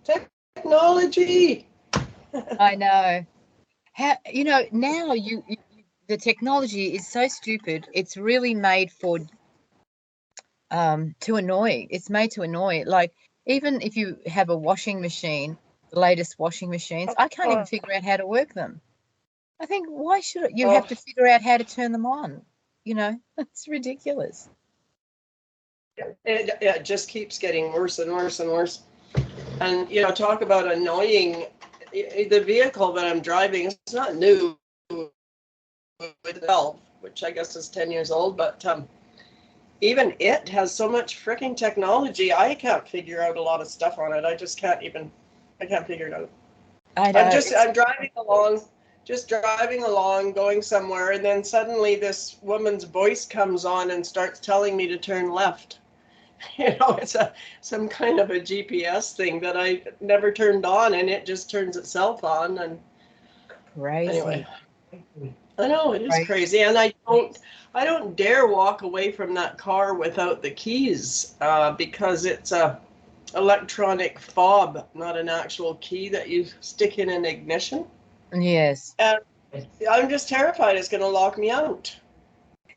Technology. I know. How, now the technology is so stupid. It's really made for to annoy. It's made to annoy. Like, even if you have a washing machine, the latest washing machines, I can't even figure out how to work them. I think, why should you have to figure out how to turn them on? It's ridiculous. It just keeps getting worse and worse and worse. And, talk about annoying. The vehicle that I'm driving is not new itself, which I guess is 10 years old, but even it has so much freaking technology. I can't figure out a lot of stuff on it. I can't figure it out. I know. I'm driving along, going somewhere, and then suddenly this woman's voice comes on and starts telling me to turn left. It's some kind of a GPS thing that I never turned on, and it just turns itself on. And crazy. Anyway, I know it is crazy, and I don't dare walk away from that car without the keys, because it's a electronic fob, not an actual key that you stick in an ignition. Yes. And I'm just terrified it's going to lock me out.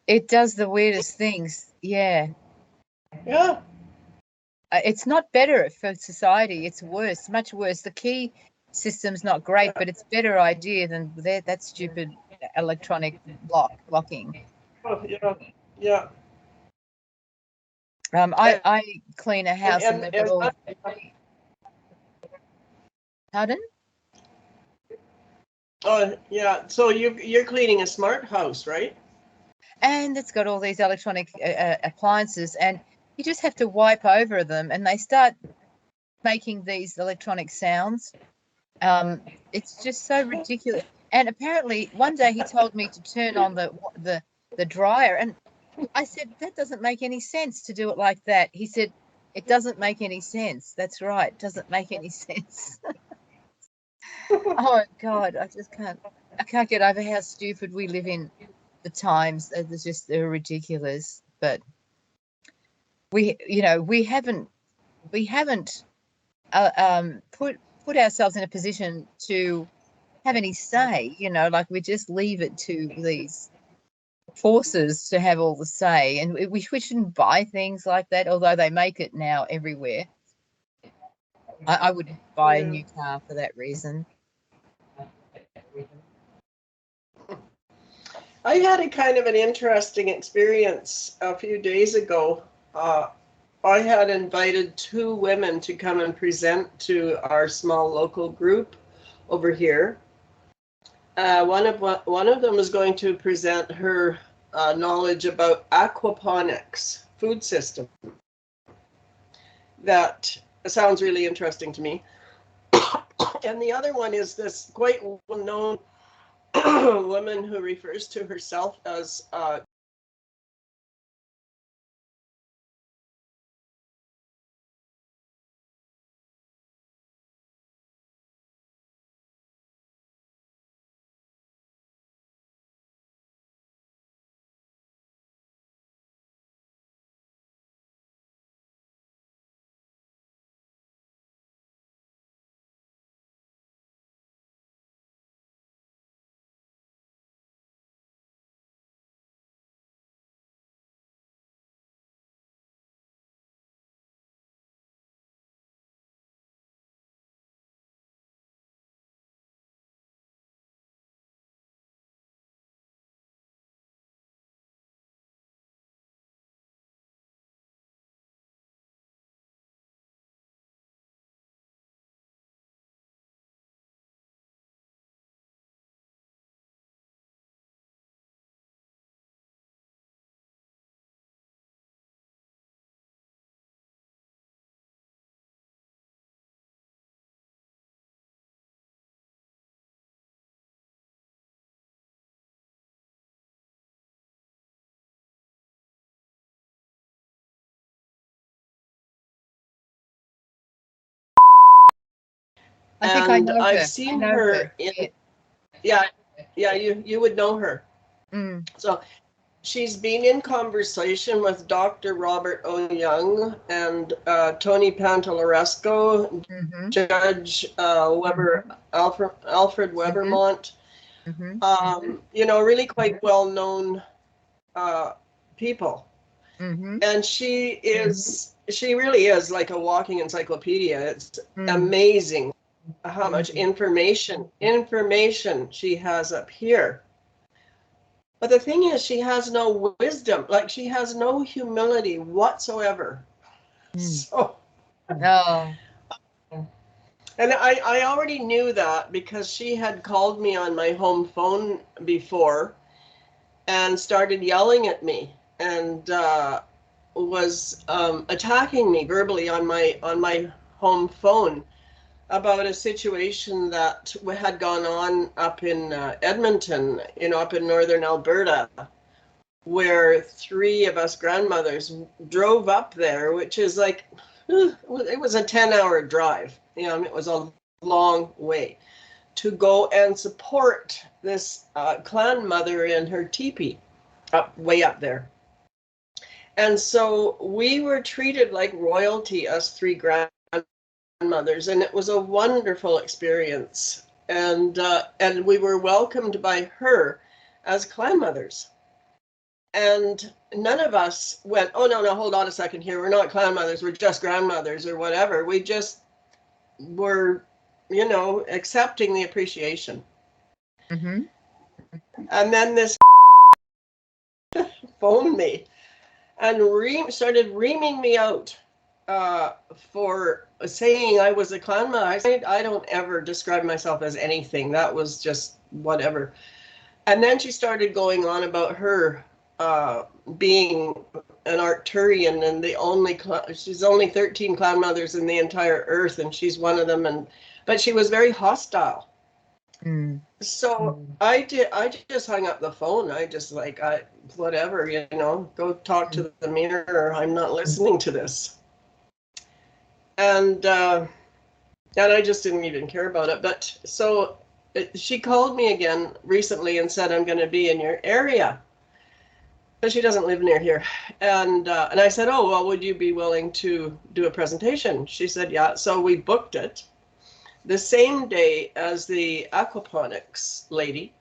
It does the weirdest things. Yeah. Yeah. It's not better for society. It's worse, much worse. The key system's not great, but it's a better idea than that stupid electronic locking. Oh, yeah. I clean a house and they've got all. Pardon? Oh, yeah. So you're cleaning a smart house, right? And it's got all these electronic appliances, and you just have to wipe over them, and they start making these electronic sounds. It's just so ridiculous. And apparently, one day he told me to turn on the dryer, and I said, that doesn't make any sense to do it like that. He said, it doesn't make any sense. That's right, doesn't make any sense. Oh God, I can't get over how stupid we live in. The times they're ridiculous. But we haven't put ourselves in a position to have any say. Like, we just leave it to these forces to have all the say, and we shouldn't buy things like that, although they make it now everywhere. I wouldn't buy a new car for that reason. I had a kind of an interesting experience a few days ago. I had invited 2 women to come and present to our small local group over here. One of them was going to present her knowledge about aquaponics food system. That sounds really interesting to me. And the other one is this quite well-known woman who refers to herself as I think I know her. I've seen her in. Yeah, you would know her. Mm. So she's been in conversation with Dr. Robert O. Young and Tony Pantalaresco, Mm-hmm. Judge Weber, Alfred Webermont. You know, really quite well-known people. And she really is like a walking encyclopedia. It's amazing how much information she has up here. But the thing is, she has no wisdom, like she has no humility whatsoever. So, Oh. and I already knew that because she had called me on my home phone before and started yelling at me and was attacking me verbally on my home phone about a situation that had gone on up in Edmonton, you know, up in northern Alberta, where 3 of us grandmothers drove up there, which is like, it was a 10-hour drive. You know, it was a long way to go and support this clan mother in her teepee way up there. And so we were treated like royalty, us 3 grandmothers, and it was a wonderful experience. And we were welcomed by her as clan mothers. And none of us went, oh, no, hold on a second here. We're not clan mothers. We're just grandmothers or whatever. We just were, you know, accepting the appreciation. And then this phoned me and started reaming me out for saying I was a clan mother. I said, I don't ever describe myself as anything. That was just whatever. And then she started going on about her being an Arcturian and she's only 13 clan mothers in the entire earth, and she's one of them. But she was very hostile. So I just hung up the phone. I just like, whatever, you know, go talk to the mirror. I'm not listening to this. And I just didn't even care about it. But so she called me again recently and said, I'm going to be in your area. But she doesn't live near here. And I said, oh, well, would you be willing to do a presentation? She said, yeah. So we booked it the same day as the aquaponics lady.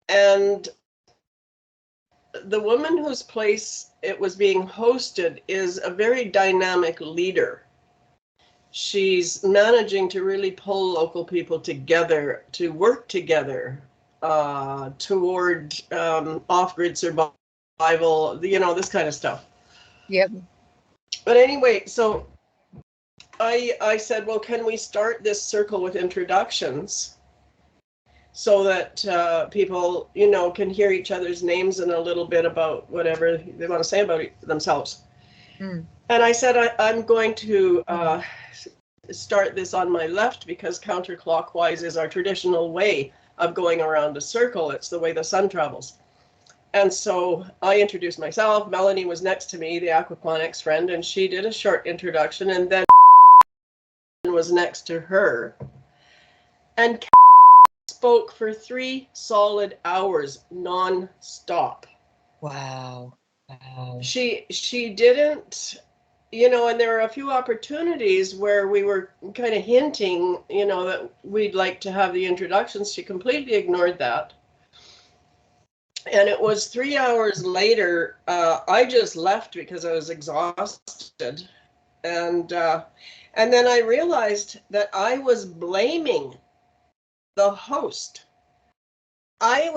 And the woman whose place it was being hosted is a very dynamic leader. She's managing to really pull local people together to work together toward off-grid survival, you know, this kind of stuff. Yep. But anyway, so I said, well, can we start this circle with introductions so that people, you know, can hear each other's names and a little bit about whatever they want to say about themselves. And I said, I'm going to start this on my left because counterclockwise is our traditional way of going around a circle. It's the way the sun travels. And so I introduced myself. Melanie was next to me, the aquaponics friend, and she did a short introduction, and then was next to her. And spoke for 3 solid hours non-stop. Wow. She didn't, you know, and there were a few opportunities where we were kind of hinting, you know, that we'd like to have the introductions. She completely ignored that. And it was 3 hours later, I just left because I was exhausted. And then I realized that I was blaming the host. I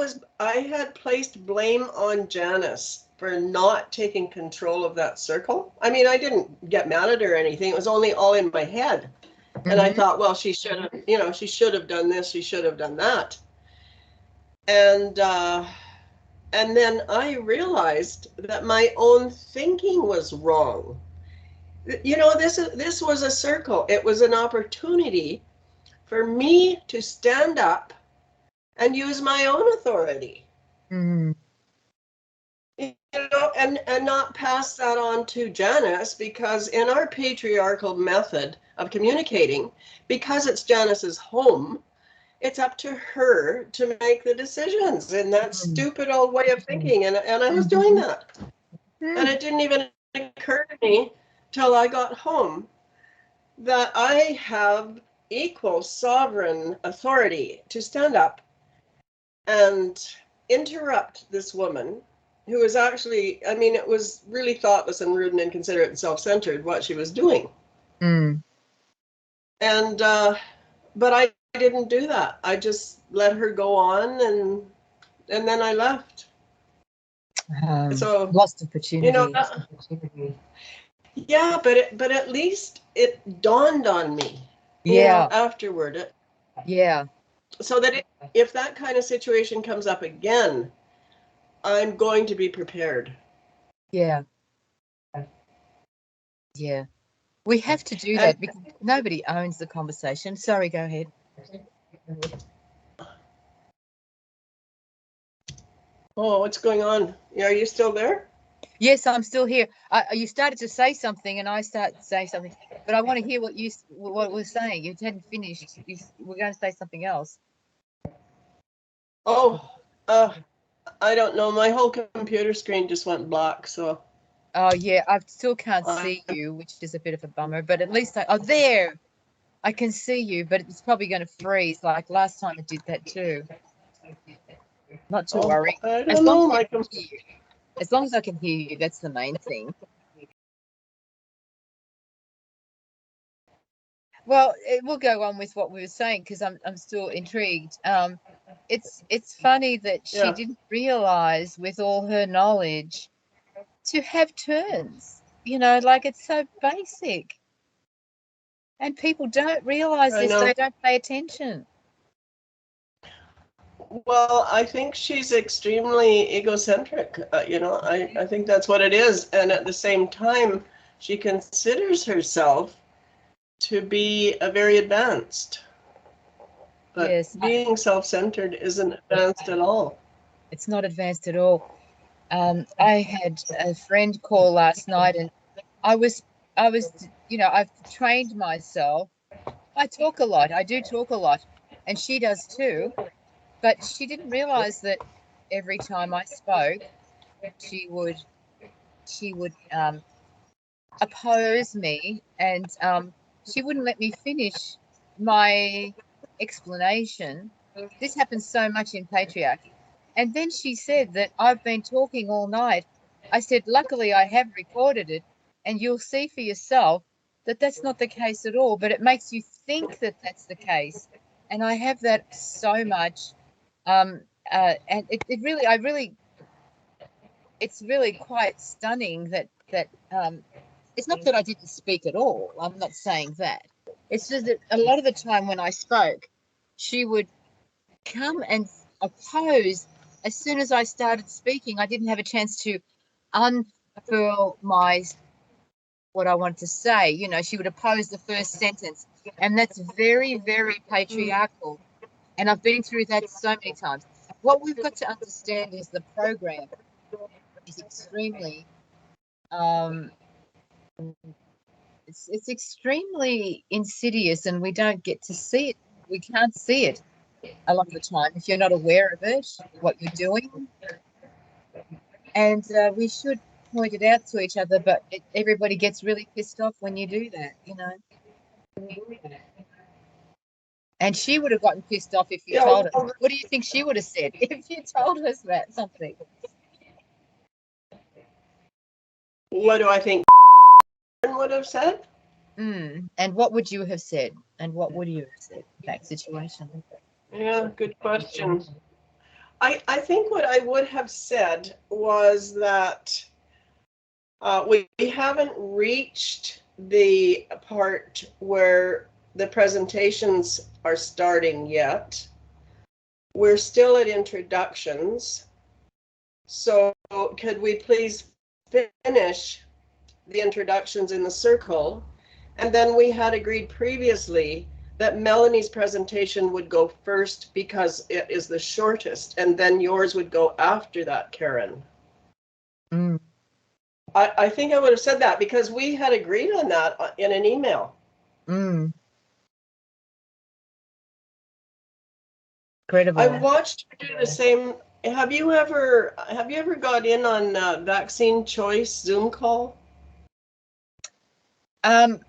had placed blame on Janice for not taking control of that circle. I mean, I didn't get mad at her or anything. It was only all in my head. And I thought, well, she should have, you know, she should have done this, she should have done that. And then I realized that my own thinking was wrong. You know, this was a circle. It was an opportunity for me to stand up and use my own authority. You know, and not pass that on to Janice, because in our patriarchal method of communicating, because it's Janice's home, it's up to her to make the decisions in that stupid old way of thinking. And I was doing that. And it didn't even occur to me till I got home that I have equal sovereign authority to stand up and interrupt this woman who was actually, I mean, it was really thoughtless and rude and inconsiderate and self-centered what she was doing. Mm. And, but I didn't do that. I just let her go on, and then I left. So, Lost opportunity. you know, yeah, but at least it dawned on me, you know, afterward. Yeah. So that if that kind of situation comes up again, I'm going to be prepared. Yeah. Yeah. We have to do that because nobody owns the conversation. Sorry, go ahead. Oh, what's going on? Are you still there? Yes, I'm still here. You started to say something, and I started to say something, but I want to hear what we're saying. You hadn't finished. We're going to say something else. Oh, I don't know. My whole computer screen just went black. So. Oh yeah, I still can't see you, which is a bit of a bummer. But at least there, I can see you. But it's probably going to freeze like last time it did that too. Not to worry. I don't know. As long as I can hear you, that's the main thing. Well, we'll go on with what we were saying because I'm still intrigued. It's funny that she didn't realize with all her knowledge to have turns. You know, like it's so basic, and people don't realize this. They don't pay attention. Well, I think she's extremely egocentric. You know, I think that's what it is. And at the same time, she considers herself to be a very advanced. But Yes, being self-centered isn't advanced at all. It's not advanced at all. I had a friend call last night, and I was, you know, I've trained myself. I talk a lot. I do talk a lot, and she does too. But she didn't realize that every time I spoke, she would oppose me, and she wouldn't let me finish my explanation. This happens so much in patriarchy. And then she said that I've been talking all night. I said, luckily I have recorded it, and you'll see for yourself that that's not the case at all, but it makes you think that that's the case. And I have that so much. And it really, it's really quite stunning that it's not that I didn't speak at all. I'm not saying that. It's just that a lot of the time when I spoke, she would come and oppose as soon as I started speaking. I didn't have a chance to unfurl what I wanted to say. You know, she would oppose the first sentence, and that's very, very patriarchal. And I've been through that so many times. What we've got to understand is the program is extremely it's extremely insidious, and we don't get to see it. We can't see it a lot of the time if you're not aware of it, what you're doing. And we should point it out to each other, but everybody gets really pissed off when you do that, you know. And she would have gotten pissed off if you told her. What do you think she would have said if you told us that something? What do I think would have said? And what would you have said? And what would you have said in that situation? Yeah, good question. I think what I would have said was that we haven't reached the part where the presentations are starting yet. We're still at introductions. So could we please finish the introductions in the circle? And then we had agreed previously that Melanie's presentation would go first because it is the shortest, and then yours would go after that, Karen. I think I would have said that because we had agreed on that in an email. Incredible. I've watched you do the same. Have you ever got in on vaccine choice Zoom call? I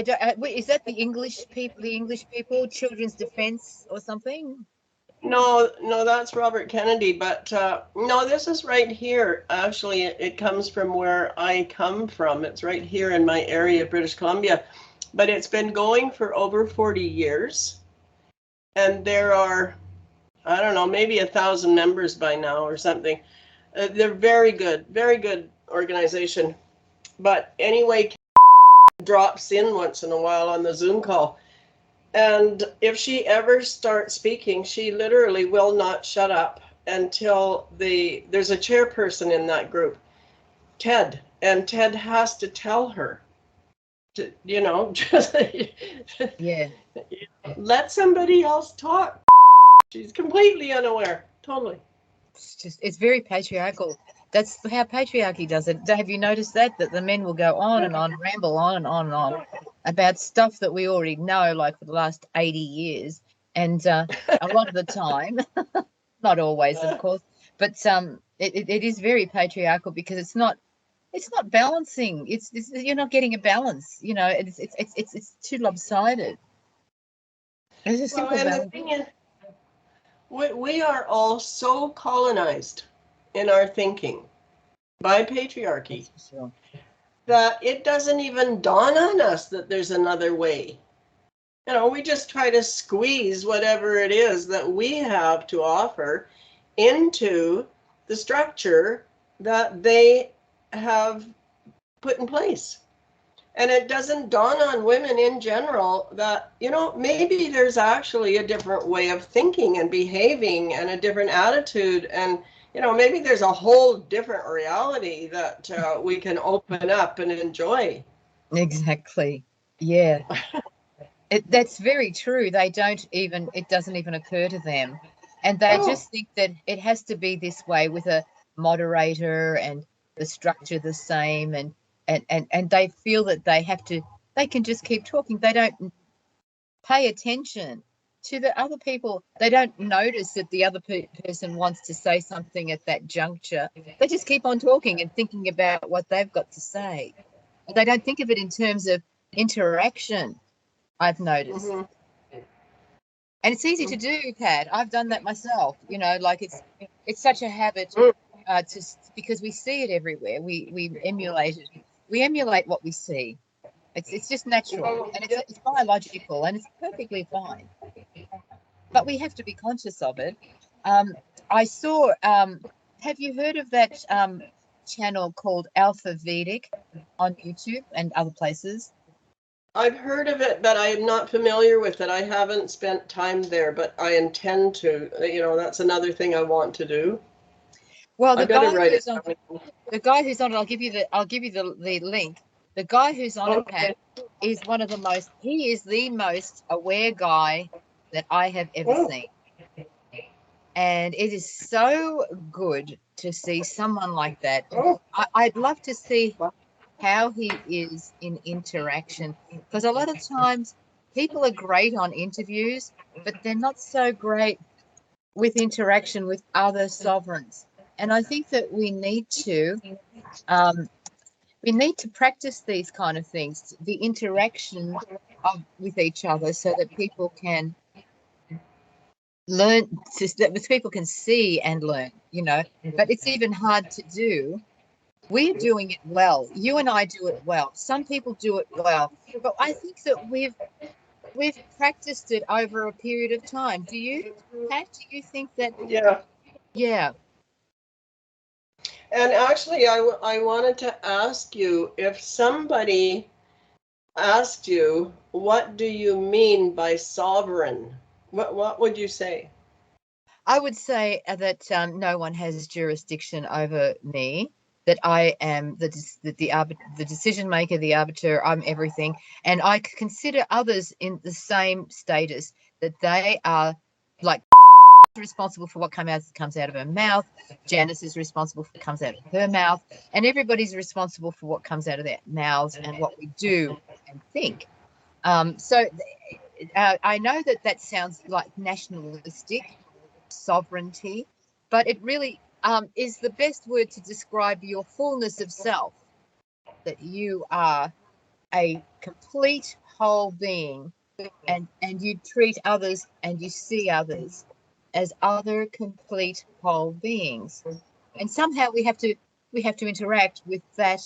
don't. Wait, is that the English people? The English people, Children's Defence or something? No, no, that's Robert Kennedy. But no, this is right here. Actually, it comes from where I come from. It's right here in my area of British Columbia. But it's been going for over 40 years. And there are, I don't know, maybe 1,000 members by now or something. They're very good organization. But anyway, drops in once in a while on the Zoom call. And if she ever starts speaking, she literally will not shut up until there's a chairperson in that group, Ted, and Ted has to tell her to, just Yeah. let somebody else talk. She's completely unaware. Totally. It's very patriarchal. That's how patriarchy does it. Have you noticed that the men will go on and on, ramble on and on and on about stuff that we already know, like for the last 80 years, and a lot of the time, not always, of course, but it is very patriarchal because it's not balancing. It's you're not getting a balance. It's too lopsided. It's a simple balance. The thing is, we are all so colonized in our thinking by patriarchy that it doesn't even dawn on us that there's another way. We just try to squeeze whatever it is that we have to offer into the structure that they have put in place. And it doesn't dawn on women in general that, maybe there's actually a different way of thinking and behaving and a different attitude. And, maybe there's a whole different reality that we can open up and enjoy. Exactly. Yeah. That's very true. It doesn't even occur to them. And they just think that it has to be this way with a moderator and the structure the same. And they feel that they can just keep talking. They don't pay attention to the other people. They don't notice that the other person wants to say something at that juncture. They just keep on talking and thinking about what they've got to say. They don't think of it in terms of interaction, I've noticed. Mm-hmm. And it's easy to do, Kat. I've done that myself. Like it's such a habit because we see it everywhere. We emulate it. We emulate what we see. It's just natural, and it's biological, and it's perfectly fine. But we have to be conscious of it. I saw. Have you heard of that channel called Alpha Vedic on YouTube and other places? I've heard of it, but I am not familiar with it. I haven't spent time there, but I intend to. That's another thing I want to do. Well, the guy who's on it, I'll give you the link. The guy who's on it, Pat, is he is the most aware guy that I have ever seen. And it is so good to see someone like that. I'd love to see how he is in interaction, because a lot of times people are great on interviews, but they're not so great with interaction with other sovereigns. And I think that we need to practice these kind of things, the interaction with each other, so that people can learn, that people can see and learn, but it's even hard to do. We're doing it well. You and I do it well. Some people do it well, but I think that we've practiced it over a period of time. Do you, Pat? Do you think that? Yeah. And actually, I wanted to ask you, if somebody asked you, what do you mean by sovereign? What would you say? I would say that no one has jurisdiction over me, that I am the decision maker, the arbiter, I'm everything. And I consider others in the same status, that they are like responsible for what comes out of her mouth. Janice is responsible for what comes out of her mouth, and everybody's responsible for what comes out of their mouths and what we do and think. So I know that sounds like nationalistic sovereignty, but it really is the best word to describe your fullness of self, that you are a complete whole being, and you treat others and you see others as other complete whole beings, and somehow we have to interact with that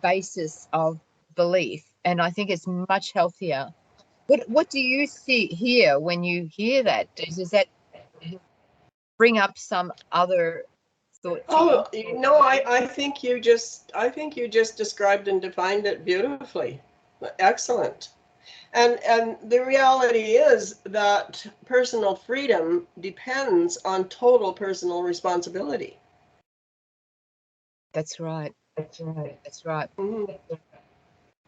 basis of belief, and I think it's much healthier. What do you see here when you hear that? Does that bring up some other thought to you? No, I think you just described and defined it beautifully. Excellent. And the reality is that personal freedom depends on total personal responsibility. That's right. Mhm.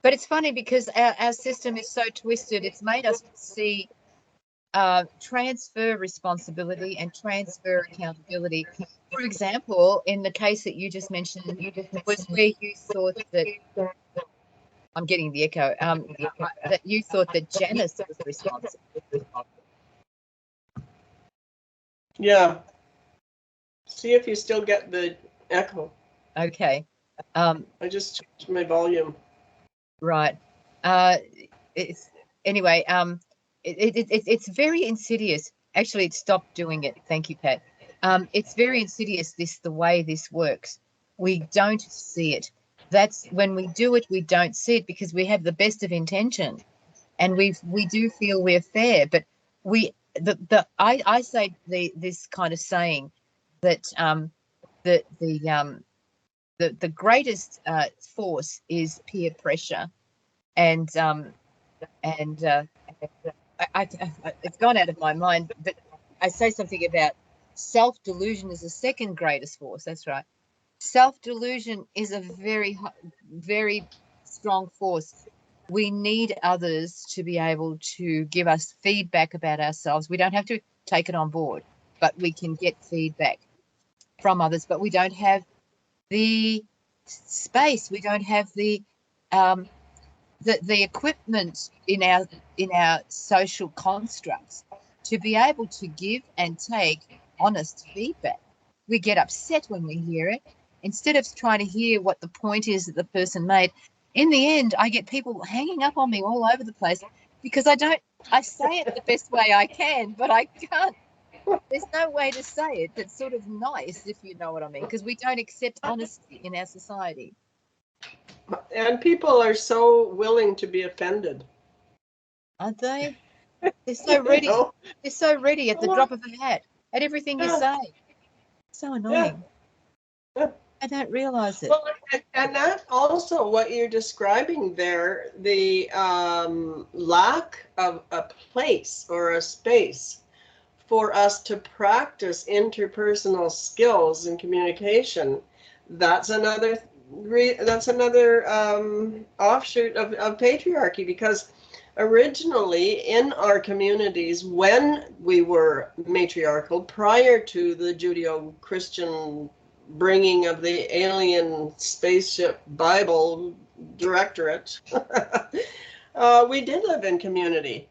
But it's funny because our system is so twisted. It's made us see transfer responsibility and transfer accountability. For example, in the case that you just mentioned, was where you thought that, I'm getting the echo, that you thought that Janice was responsible. Yeah. See if you still get the echo. Okay. I just changed my volume. Right. It's anyway. It's very insidious. Actually, it stopped doing it. Thank you, Pat. It's very insidious. The way this works. We don't see it. That's when we do it. We don't see it because we have the best of intention, and we do feel we're fair. But I say this kind of saying that the greatest force is peer pressure, and it's gone out of my mind, but I say something about self-delusion is the second greatest force. That's right. Self-delusion is a very strong force. We need others to be able to give us feedback about ourselves. We don't have to take it on board, but we can get feedback from others, but we don't have the space. We don't have the equipment in our social constructs to be able to give and take honest feedback. We get upset when we hear it. Instead of trying to hear what the point is that the person made, in the end, I get people hanging up on me all over the place because I say it the best way I can, but I can't. There's no way to say it that's sort of nice, if you know what I mean, because we don't accept honesty in our society. And people are so willing to be offended. Aren't they? They're so ready. You know? They're so ready at the drop of a hat at everything you say. So annoying. Yeah. I don't realize it. Well, and that also what you're describing there, the lack of a place or a space for us to practice interpersonal skills and communication. That's another offshoot of patriarchy, because originally in our communities, when we were matriarchal, prior to the Judeo-Christian bringing of the alien spaceship Bible directorate, we did live in community.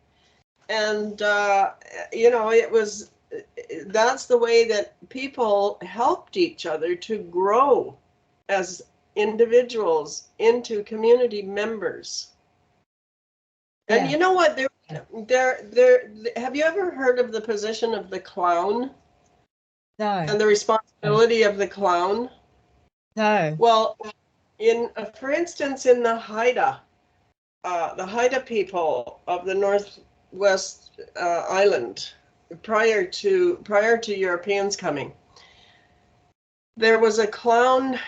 And, that's the way that people helped each other to grow as individuals into community members. And Yeah. you know what? Have you ever heard of the position of the clown? No. And the responsibility of the clown? No. Well, for instance, in the Haida people of the Northwest Island, prior to Europeans coming, there was a clown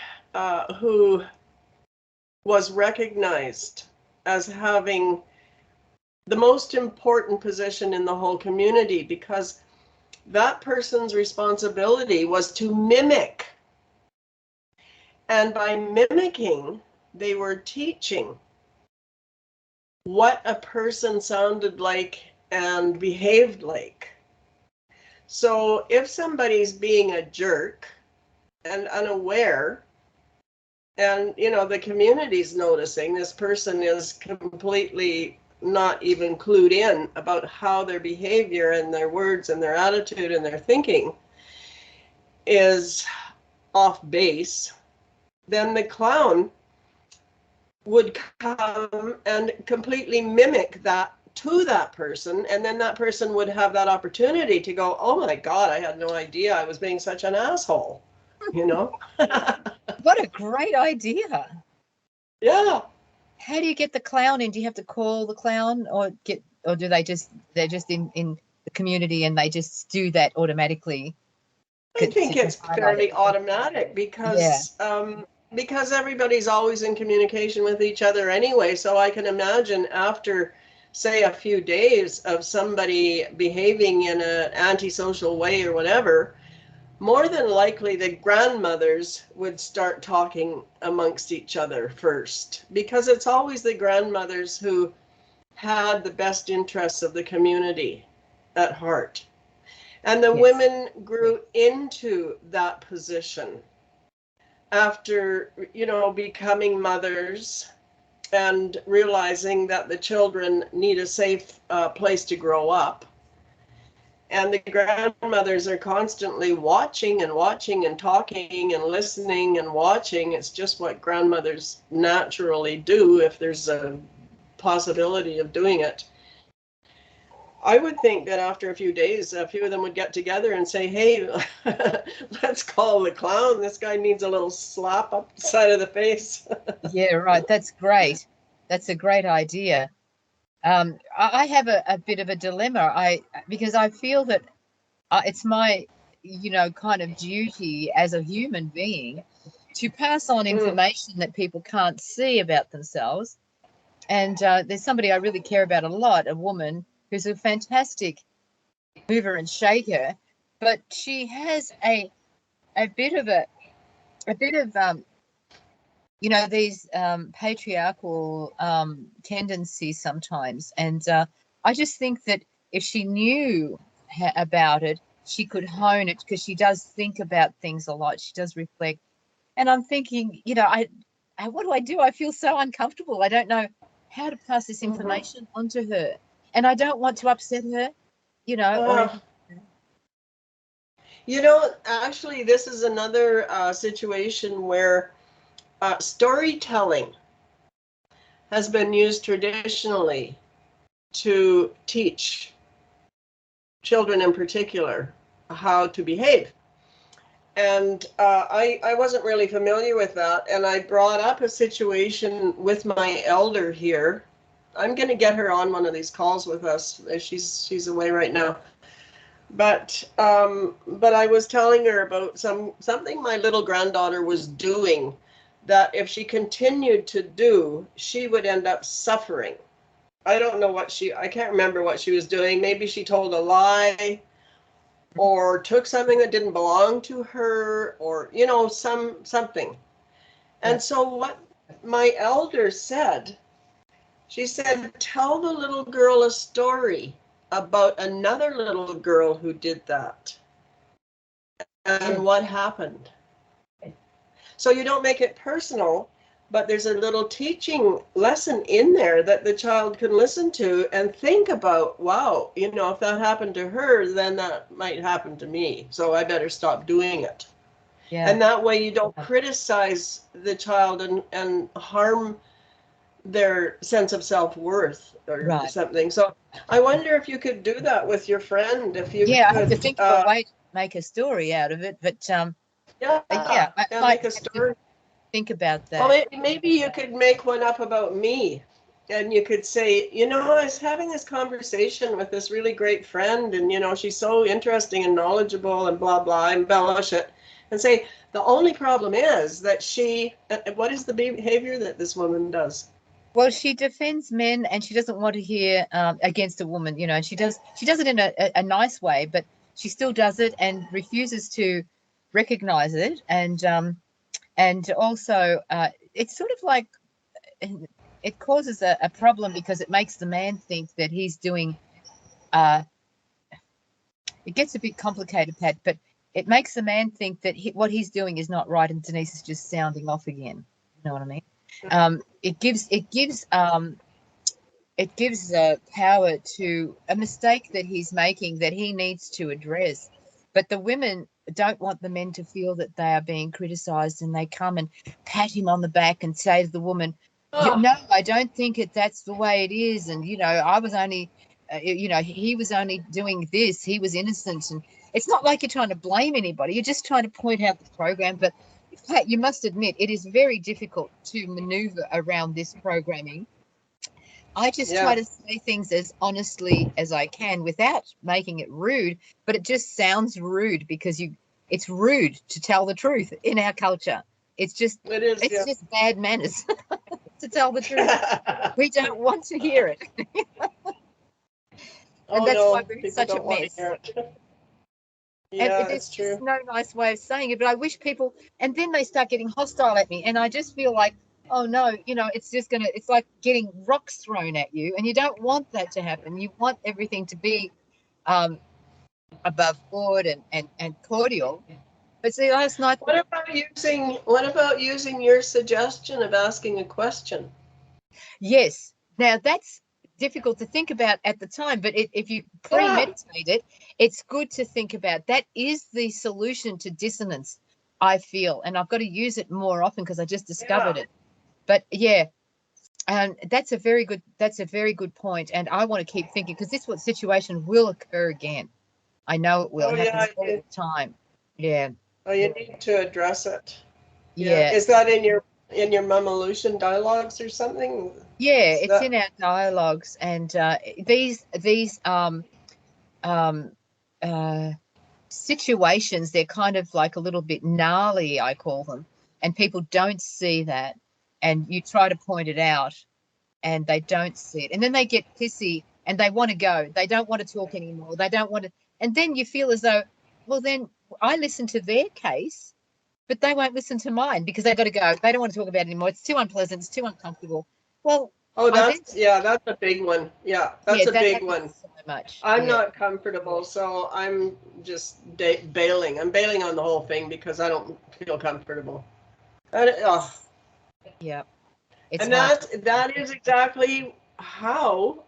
who was recognized as having the most important position in the whole community, because that person's responsibility was to mimic. And by mimicking, they were teaching what a person sounded like and behaved like. So if somebody's being a jerk and unaware, and the community's noticing this person is completely not even clued in about how their behavior and their words and their attitude and their thinking is off base, then the clown would come and completely mimic that to that person, and then that person would have that opportunity to go, oh my God, I had no idea I was being such an asshole, you know? What a great idea. Yeah. How do you get the clown in? Do you have to call the clown, or do they're just in the community and they just do that automatically? I think it's fairly automatic Yeah. because everybody's always in communication with each other anyway. So I can imagine after, say, a few days of somebody behaving in an antisocial way or whatever, more than likely the grandmothers would start talking amongst each other first, because it's always the grandmothers who had the best interests of the community at heart. And the women grew into that position after, becoming mothers and realizing that the children need a safe place to grow up. And the grandmothers are constantly watching and watching and talking and listening and watching. It's just what grandmothers naturally do if there's a possibility of doing it. I would think that after a few days, a few of them would get together and say, hey, let's call the clown. This guy needs a little slap up the side of the face. Yeah, right. That's great. That's a great idea. I have a bit of a dilemma. Because I feel that it's my, kind of duty as a human being to pass on information that people can't see about themselves. And there's somebody I really care about a lot, a woman who's a fantastic mover and shaker, but she has a bit of these patriarchal tendencies sometimes. And I just think that if she knew about it, she could hone it, because she does think about things a lot. She does reflect. And I'm thinking, what do I do? I feel so uncomfortable. I don't know how to pass this information onto her. And I don't want to upset her, Actually, this is another situation where storytelling has been used traditionally to teach children in particular how to behave. And I wasn't really familiar with that. And I brought up a situation with my elder here. I'm going to get her on one of these calls with us. She's away right now. But I was telling her about something my little granddaughter was doing that if she continued to do, she would end up suffering. I don't know I can't remember what she was doing. Maybe she told a lie or took something that didn't belong to her, or, something. And so what my elder said, she said, tell the little girl a story about another little girl who did that and what happened. So you don't make it personal, but there's a little teaching lesson in there that the child can listen to and think about, wow, if that happened to her, then that might happen to me. So I better stop doing it. Yeah. And that way you don't criticize the child and harm their sense of self-worth or something. So I wonder if you could do that with your friend. If you I have to think of a way to make a story out of it. But I make a story. Think about that. Well, maybe you could make one up about me, and you could say, I was having this conversation with this really great friend, and she's so interesting and knowledgeable and blah blah, embellish it and say the only problem is that what is the behavior that this woman does? Well, she defends men, and she doesn't want to hear against a woman. She does it in a nice way, but she still does it and refuses to recognize it. And also it's sort of like it causes a problem, because it makes the man think that he's doing it gets a bit complicated, Pat, but it makes the man think that what he's doing is not right, and Denise is just sounding off again. You know what I mean? It gives it gives power to a mistake that he's making that he needs to address. But the women don't want the men to feel that they are being criticized, and they come and pat him on the back and say to the woman, Oh, no, I don't think that's the way it is. And, I was only, he was only doing this. He was innocent. And it's not like you're trying to blame anybody. You're just trying to point out the program. But Pat, you must admit, it is very difficult to maneuver around this programming. I just try yeah. to say things as honestly as I can without making it rude, but it just sounds rude because it's rude to tell the truth in our culture. It's just It is, it's yeah. just bad manners to tell the truth. We don't want to hear it. And Oh that's why no, we're in people such a don't want to mess. hear it. And Yeah, there's it's just true. no nice way of saying it, but I wish people, and then they start getting hostile at me, and I just feel like, oh no, it's like getting rocks thrown at you, and you don't want that to happen. You want everything to be um, above board and cordial. But see, last night, What about using your suggestion of asking a question? yes, now that's difficult to think about at the time, but if you Yeah, premeditate it, it's good to think about. That is the solution to dissonance, I feel, and I've got to use it more often because I just yeah. discovered it. But yeah, and that's a very good point, and I want to keep thinking because this situation will occur again. I know it will. Oh It yeah, happens all the time. Yeah, oh, you need to address it. Yeah. yeah, Is that in your Mammolution dialogues or something? yeah. Is It's that in our dialogues, and these um uh situations, they're kind of like a little bit gnarly, I call them, and people don't see that, and you try to point it out, and they don't see it, and then they get pissy and they want to go. They don't want to talk anymore. They don't want to, and then you feel as though, well, then I listen to their case, but they won't listen to mine because they've got to go. They don't want to talk about it anymore. It's too unpleasant. It's too uncomfortable. Well, Oh, I then, that's a big one. Yeah, yeah, that's a that big happens one. so much. I'm Yeah, not comfortable, so I'm just bailing. I'm bailing on the whole thing because I don't feel comfortable. Oh, yeah, it's and hard. that is exactly how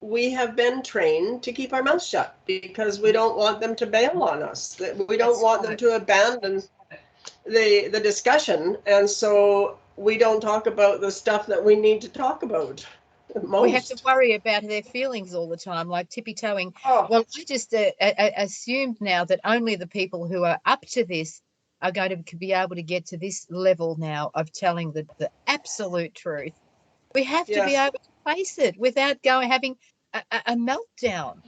we have been trained to keep our mouth shut because we don't want them to bail on us. We don't That's want them right. to abandon the discussion, and so we don't talk about the stuff that we need to talk about We have to most. worry about their feelings all the time, like tippy toeing. Oh, Well, I just assumed now that only the people who are up to this are going to be able to get to this level now of telling the absolute truth. We have to be yes. able to face it without having a meltdown.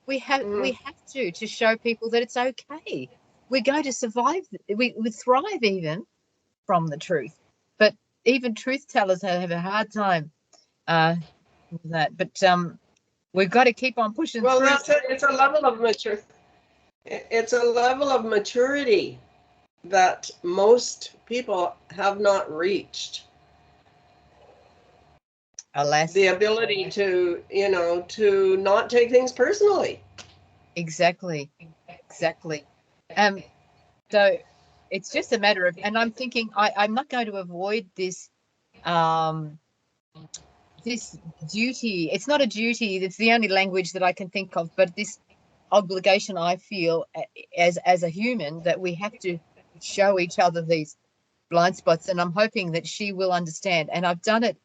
We Mm. have to show people that it's okay. We're going to survive. We thrive even from the truth, but even truth tellers have a hard time with that. But we've got to keep on pushing Well, through. that's it. It's a level of maturity that most people have not reached. The Alas, ability to not take things personally. exactly, exactly. Um, so it's just a matter of, and I'm thinking I'm not going to avoid um, this duty. It's not a duty. It's the only language that I can think of. But this obligation I feel as a human that we have to show each other these blind spots, and I'm hoping that she will understand. And I've done it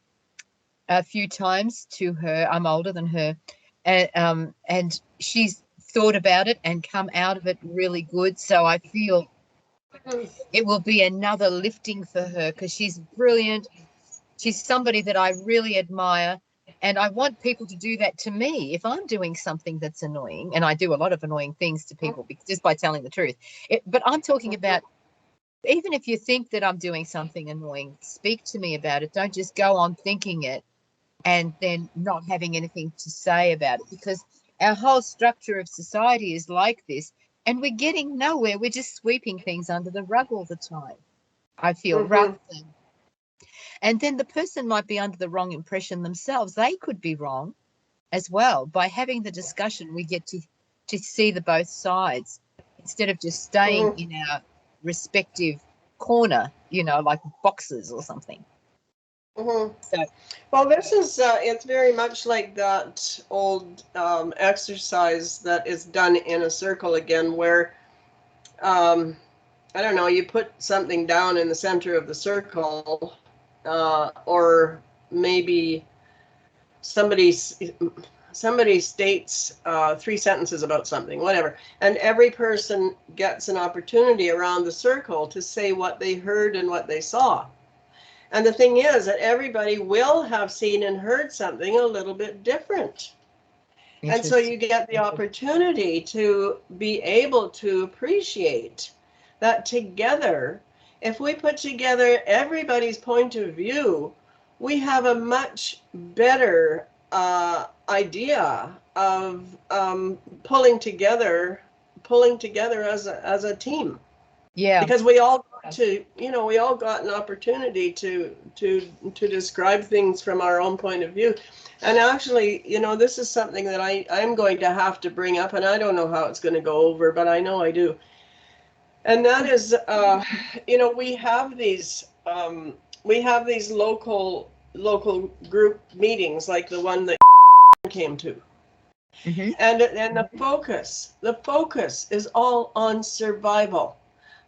a few times to her. I'm older than her, and she's thought about it and come out of it really good. So I feel Mm. it will be another lifting for her because she's brilliant. She's somebody that I really admire. And I want people to do that to me if I'm doing something that's annoying. And I do a lot of annoying things to people just by telling the truth. But I'm talking about, even if you think that I'm doing something annoying, speak to me about it. Don't just go on thinking it and then not having anything to say about it, because our whole structure of society is like this, and we're getting nowhere. We're just sweeping things under the rug all the time, I feel, rather Mhm. than, and then the person might be under the wrong impression themselves. They could be wrong as well. By having the discussion, we get to see the both sides instead of just staying Mhm. in our respective corner, like boxes or something. Mhm. So, Well, this is, it's very much like that old exercise that is done in a circle again, where, I don't know, you put something down in the center of the circle, or maybe somebody somebody states three sentences about something, whatever, and every person gets an opportunity around the circle to say what they heard and what they saw. And the thing is that everybody will have seen and heard something a little bit different. And so interesting. you get the opportunity to be able to appreciate that together, if we put together everybody's point of view, we have a much better idea of pulling together as a team, Yeah. because we all got to, you know, we all got an opportunity to describe things from our own point of view. And actually, you know, this is something that I'm going to have to bring up, and I don't know how it's going to go over, but I know I do. And that is, you know, we have these local group meetings like the one that came to. Hmm. And the focus is all on survival.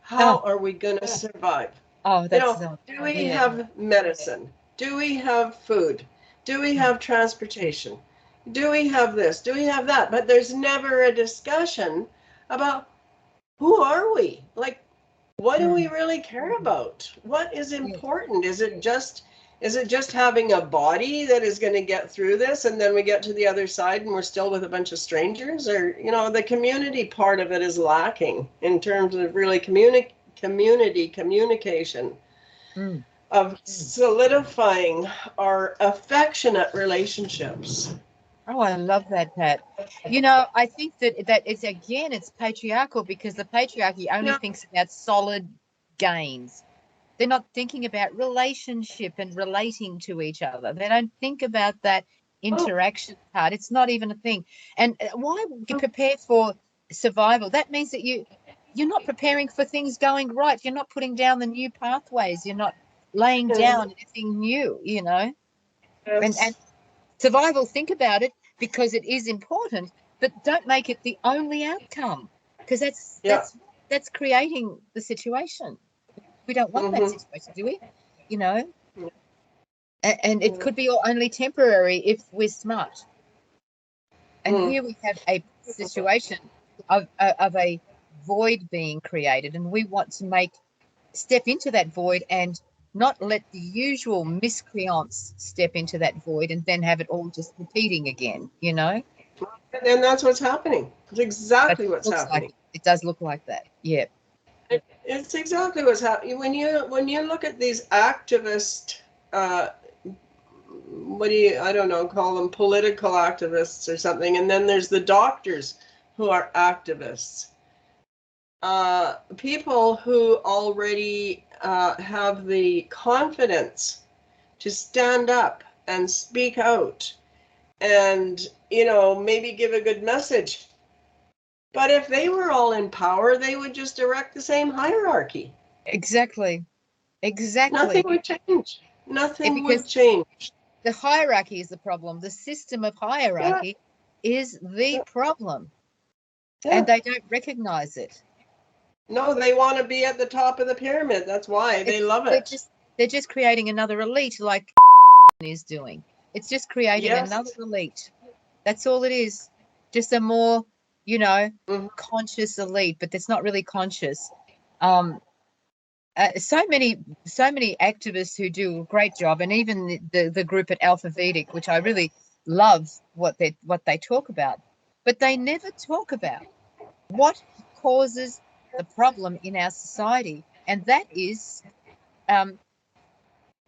How Oh, are we going to survive? oh, You that's know, do we yeah. have medicine? Do we have food? Do we have transportation? Do we have this? Do we have that? But there's never a discussion about who are we? Like, what do we Mm. really care about? What is Yeah. important? Is it just having a body that is going to get through this, and then we get to the other side and we're still with a bunch of strangers? Or, you know, the community part of it is lacking in terms of really community communication, Mm. of solidifying our affectionate relationships. Oh, I love that, Pat. You know, I think that it's again, it's patriarchal because the patriarchy only Yeah. thinks about solid gains. They're not thinking about relationship and relating to each other. They don't think about that Oh, interaction part. It's not even a thing. And why you prepare for survival? That means that you're not preparing for things going right. You're not putting down the new pathways. You're not laying yes, down anything new, you know. And yes, survival, think about it because it is important, but don't make it the only outcome because that's yeah. that's that's creating the situation. We don't want that Mm-hmm. situation, do we? You know, Yeah. and it could be only temporary if we're smart. And Mm. here we have a situation of a void being created, and we want to step into that void and not let the usual miscreants step into that void and then have it all just repeating again, you know? And that's what's happening. It's But exactly it what's looks like happening. it does look like that. Yeah. It's exactly what's happening when you look at these activist, uh, what do you, I don't know, call them political activists or something, and then there's the doctors who are activists. People who already have the confidence to stand up and speak out and, you know, maybe give a good message. But if they were all in power, they would just erect the same hierarchy. Exactly. Nothing Exactly. would change. Nothing would Because change. the hierarchy is the problem. The system of Yeah, hierarchy is the yeah, problem, and yeah. they don't recognize it. No, they want to be at the top of the pyramid. That's why they It's love they're it. just they're just creating another elite like is doing. It's just creating another Yes. elite. That's all it is. Just a more, you know, Mhm. conscious elite, but that's not really conscious. Um, so many activists who do a great job, and even the group at Alpha Vedic, which I really love what they talk about, but they never talk about what causes the problem in our society, and that is um,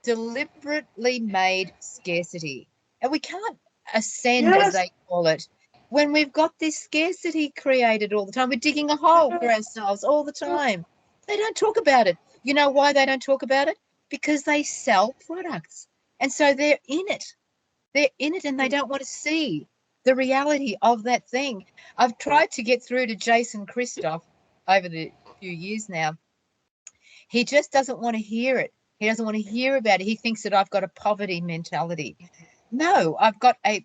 deliberately made scarcity. And we can't ascend, as Yes. they call it, when we've got this scarcity created all the time. We're digging a hole for ourselves all the time. They don't talk about it. You know why they don't talk about it? Because they sell products. And so they're in it. They're in it and they don't want to see the reality of that thing. I've tried to get through to Jason Christoph over the few years now. He just doesn't want to hear it. He doesn't want to hear about it. He thinks that I've got a poverty mentality. No, I've got a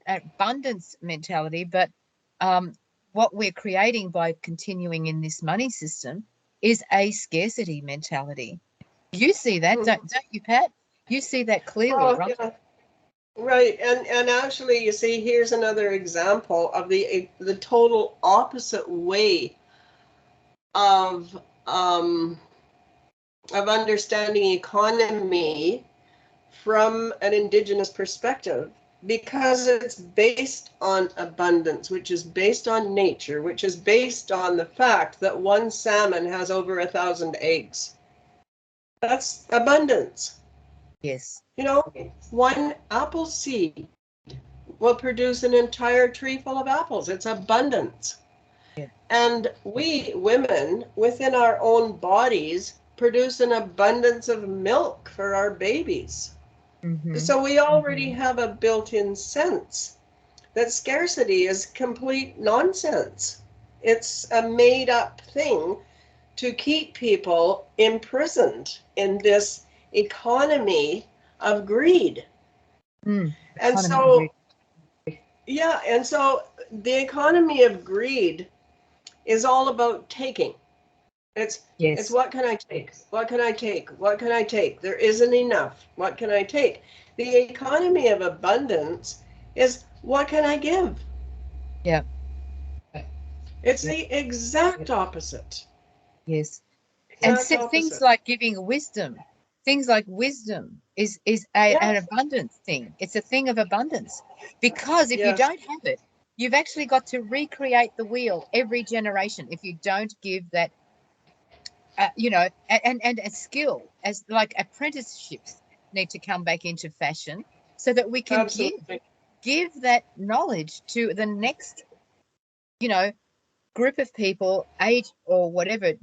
abundance mentality, but what we're creating by continuing in this money system is a scarcity mentality. You see that, don't you, Pat? You see that clearly, right? Yeah. Right, and actually, you see, here's another example of the total opposite way of understanding economy from an Indigenous perspective, because it's based on abundance, which is based on nature, which is based on the fact that one salmon has over 1,000 eggs. That's abundance. Yes. You know, one apple seed will produce an entire tree full of apples. It's abundance. Yeah. And we women within our own bodies produce an abundance of milk for our babies. Mm-hmm. So we already have a built-in sense that scarcity is complete nonsense. It's a made-up thing to keep people imprisoned in this economy of greed. And so, yeah, and so the economy of greed is all about taking. It's what can I take? What can I take? What can I take? There isn't enough. What can I take? The economy of abundance is what can I give? Yeah. It's the exact opposite. Yes. Exact And things opposite. like giving wisdom, things like wisdom is an abundance thing. It's a thing of abundance, because if you don't have it, you've actually got to recreate the wheel every generation. If you don't give that, and a skill, as like apprenticeships need to come back into fashion, so that we can give that knowledge to the next, group of people, age or whatever,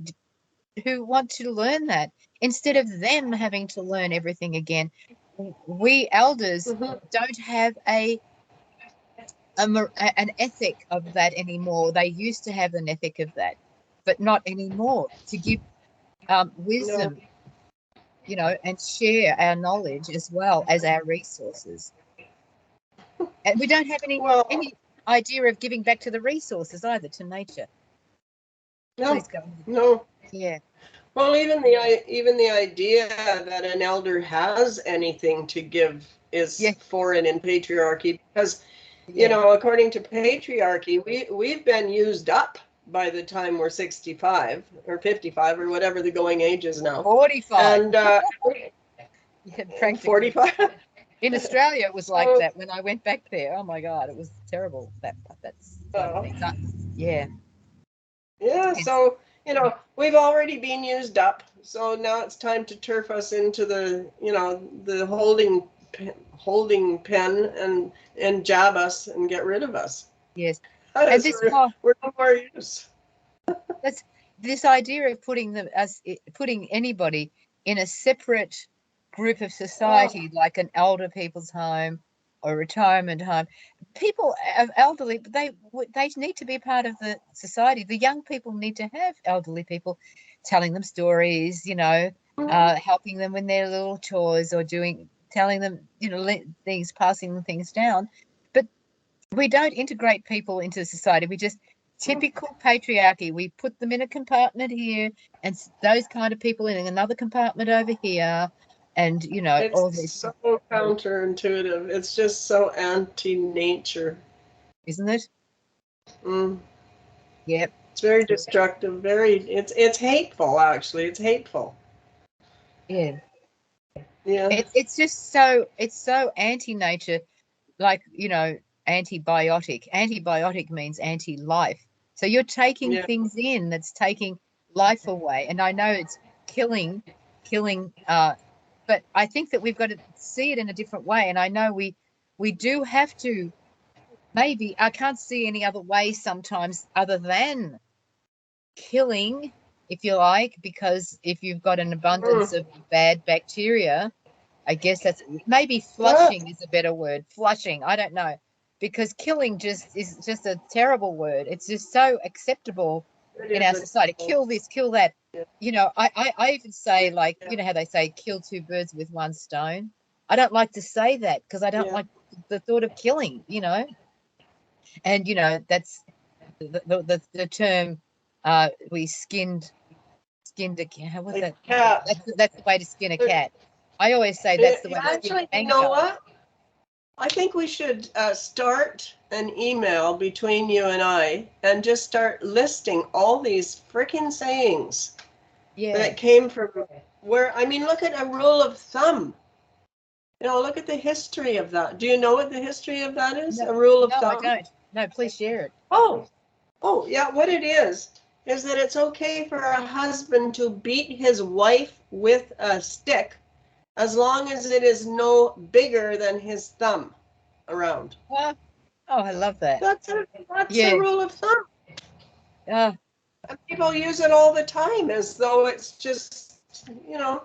who want to learn that, instead of them having to learn everything again. We elders don't have an ethic of that anymore. They used to have an ethic of that, but not anymore. To give wisdom, and share our knowledge as well as our resources. And we don't have any idea of giving back to the resources either, to nature. No, Please go. no. Yeah. Well, even the idea that an elder has anything to give is foreign in patriarchy, because according to patriarchy, we've been used up by the time we're 65 or 55 or whatever the going age is now. 45. And 45. In Australia, it was like that when I went back there. Oh my God, it was terrible. Yeah. Yeah, so we've already been used up, so now it's time to turf us into the the holding pen and jab us and get rid of us. Yes. And we're no more use. That's this idea of putting anybody in a separate group of society, like an elder people's home or retirement home. People of elderly, they need to be part of the society. The young people need to have elderly people telling them stories, helping them with their little chores, or telling them, things, passing things down. But we don't integrate people into society. We just, typical patriarchy. We put them in a compartment here, and those kind of people in another compartment over here. And all this. It's so counterintuitive. It's just so anti-nature, isn't it? Yep. It's very destructive. It's hateful. Actually, it's hateful. Yeah. Yeah. It's just so anti-nature, like antibiotic. Antibiotic means anti-life. So you're taking things in that's taking life away. And I know it's killing. But I think that we've got to see it in a different way. And I know we do have to, maybe, I can't see any other way sometimes other than killing, if you like, because if you've got an abundance of bad bacteria, I guess that's, maybe flushing is a better word. Flushing, I don't know. Because killing is just a terrible word. It's just so acceptable in our society. Kill this, kill that. Yeah. You know, I even say, like, Yeah. you know how they say kill two birds with one stone. I don't like to say that because I don't Yeah. like the thought of killing, you know. And you know, that's the term we skinned a cat. How was A that? cat. That's the way to skin a cat. I always say that's the way to skin Actually, a you know mango. what? I think we should start an email between you and I and just start listing all these freaking sayings Yeah. that came from where, I mean, look at a rule of thumb. You know, look at the history of that. Do you know what the history of that is? No, A rule of no, I thumb? don't. No, please share it. Oh, oh, yeah, what it is that it's okay for a husband to beat his wife with a stick as long as it is no bigger than his thumb around. Oh, I love that. That's a Yeah. rule of thumb. Uh, And people use it all the time as though it's just, you know.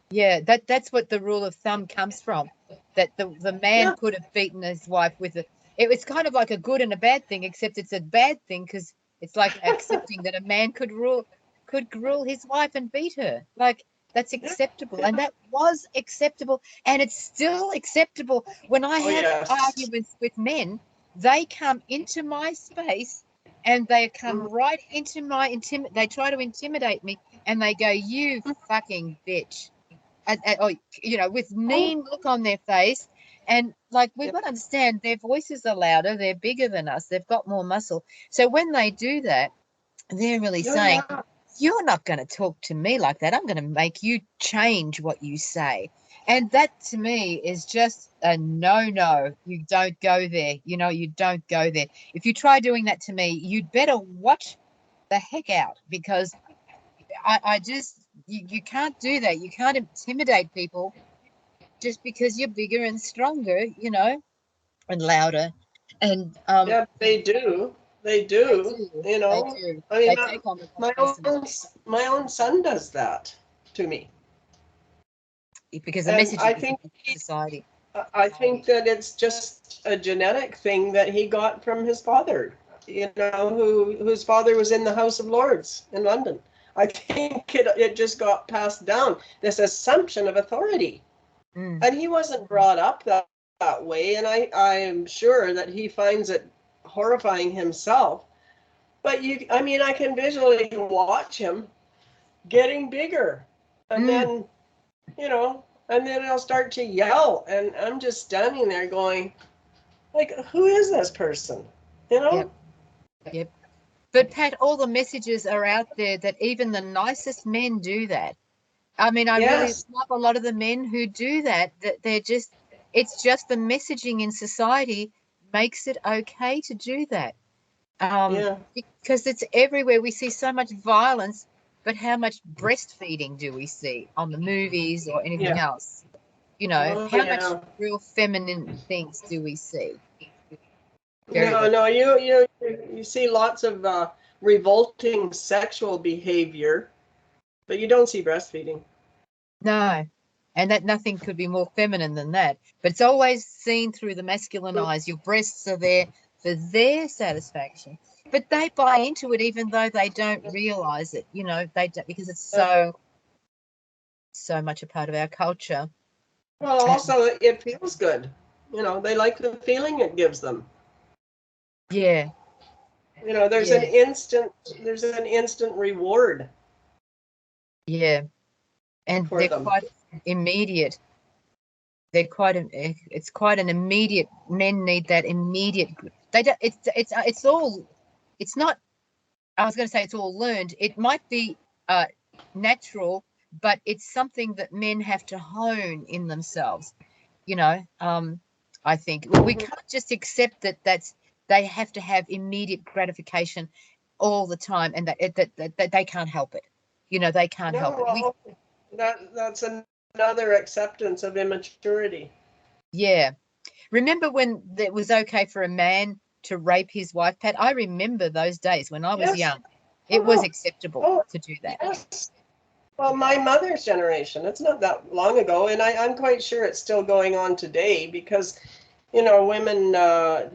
yeah, that's what the rule of thumb comes from. That the man Yeah. could have beaten his wife with it. It was kind of like a good and a bad thing, except it's a bad thing because it's like accepting that a man could rule his wife and beat her. Like that's acceptable, and that was acceptable, and it's still acceptable. When I Oh, have yes. arguments with men, they come into my space and they come Mm. right into my they try to intimidate me, and they go, "You fucking bitch." Or, you know, with Oh, mean look on their face. And like we've yeah. got to understand their voices are louder, they're bigger than us, they've got more muscle. So when they do that, they're really Oh, saying, yeah. you're not going to talk to me like that. I'm going to make you change what you say. And that to me is just a no. You don't go there. You know, you don't go there. If you try doing that to me, you'd better watch the heck out, because I just you can't do that. You can't intimidate people just because you're bigger and stronger, you know, and louder. And Yeah, they do. They they do. do, You they know, do. I mean, They take on the wrong my person my own son does that to me, because the and messaging is in society. I think that it's just a genetic thing that he got from his father. You know, whose father was in the House of Lords in London. I think it just got passed down. This assumption of authority. Mm. And he wasn't brought up that way, and I am sure that he finds it horrifying himself. But I mean, I can visually watch him getting bigger, and Mm. then, you know, and then he'll start to yell, and I'm just standing there going, like, who is this person? You Yep, know? yep. But Pat, all the messages are out there that even the nicest men do that. I mean, I really Yes. love a lot of the men who do that. That they're just, it's just the messaging in society makes it okay to do that. Um, Yeah. because it's everywhere. We see so much violence, but how much breastfeeding do we see on the movies or anything Yeah. else? You know, Oh, how much yeah. real feminine things do we see? Very No, little. no, you see lots of revolting sexual behavior, but you don't see breastfeeding. No. And that nothing could be more feminine than that. But it's always seen through the masculine eyes. Your breasts are there for their satisfaction. But they buy into it even though they don't realize it. You know, they don't, because it's so much a part of our culture. Well, And also it feels good. You know, they like the feeling it gives them. yeah, You know, yeah, there's an instant reward yeah. And for they're them. quite immediate. They're quite it's quite an immediate. Men need that immediate. They don't, it's all, it's not, I was going to say it's all learned. It might be uh, natural, but it's something that men have to hone in themselves. You know, I think we Mhm. can't just accept that they have to have immediate gratification all the time, and that they can't help it. You know, they can't No, help it. well, that's another acceptance of immaturity. Yeah. Remember when it was okay for a man to rape his wife, Pat? I remember those days when I was Yes. young. It was Oh, acceptable oh, to do that. yes. Well, my mother's generation, it's not that long ago, and I'm quite sure it's still going on today because you know, women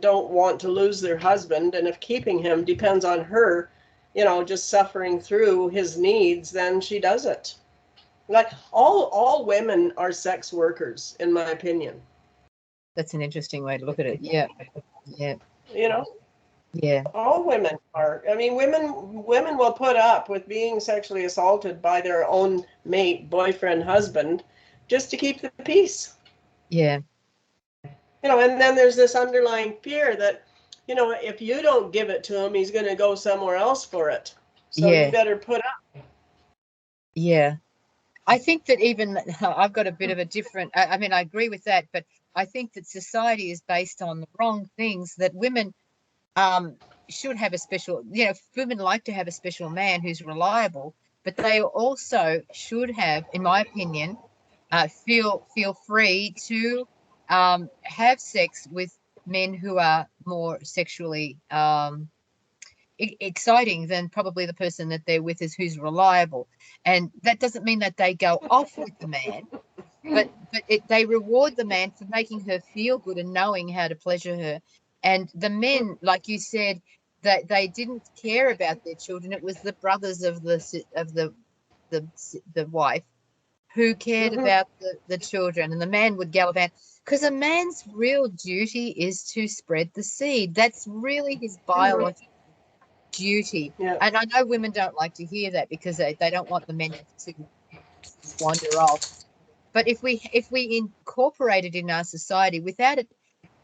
don't want to lose their husband, and if keeping him depends on her, you know, just suffering through his needs, then she does it. Like all women are sex workers, in my opinion. That's an interesting way to look at it. Yeah. Yeah. You know, Yeah. all women are. I mean, women will put up with being sexually assaulted by their own mate, boyfriend, husband, just to keep the peace. Yeah. You know, and then there's this underlying fear that, you know, if you don't give it to him, he's going to go somewhere else for it. So you Yeah. better put up. Yeah. I think that even I've got a bit of a different, I mean, I agree with that, but I think that society is based on the wrong things, that women um, should have a special, you know, women like to have a special man who's reliable, but they also should have, in my opinion, feel free to have sex with men who are more sexually exciting than probably the person that they're with is who's reliable. And that doesn't mean that they go off with the man, but they reward the man for making her feel good and knowing how to pleasure her. And the men, like you said, that they didn't care about their children. It was the brothers of the the wife who cared Mhm. about the children, and the man would gallivant, because a man's real duty is to spread the seed. That's really his Mhm. biological duty. Yeah. And I know women don't like to hear that because they don't want the men to wander off. But if we incorporate it in our society without it,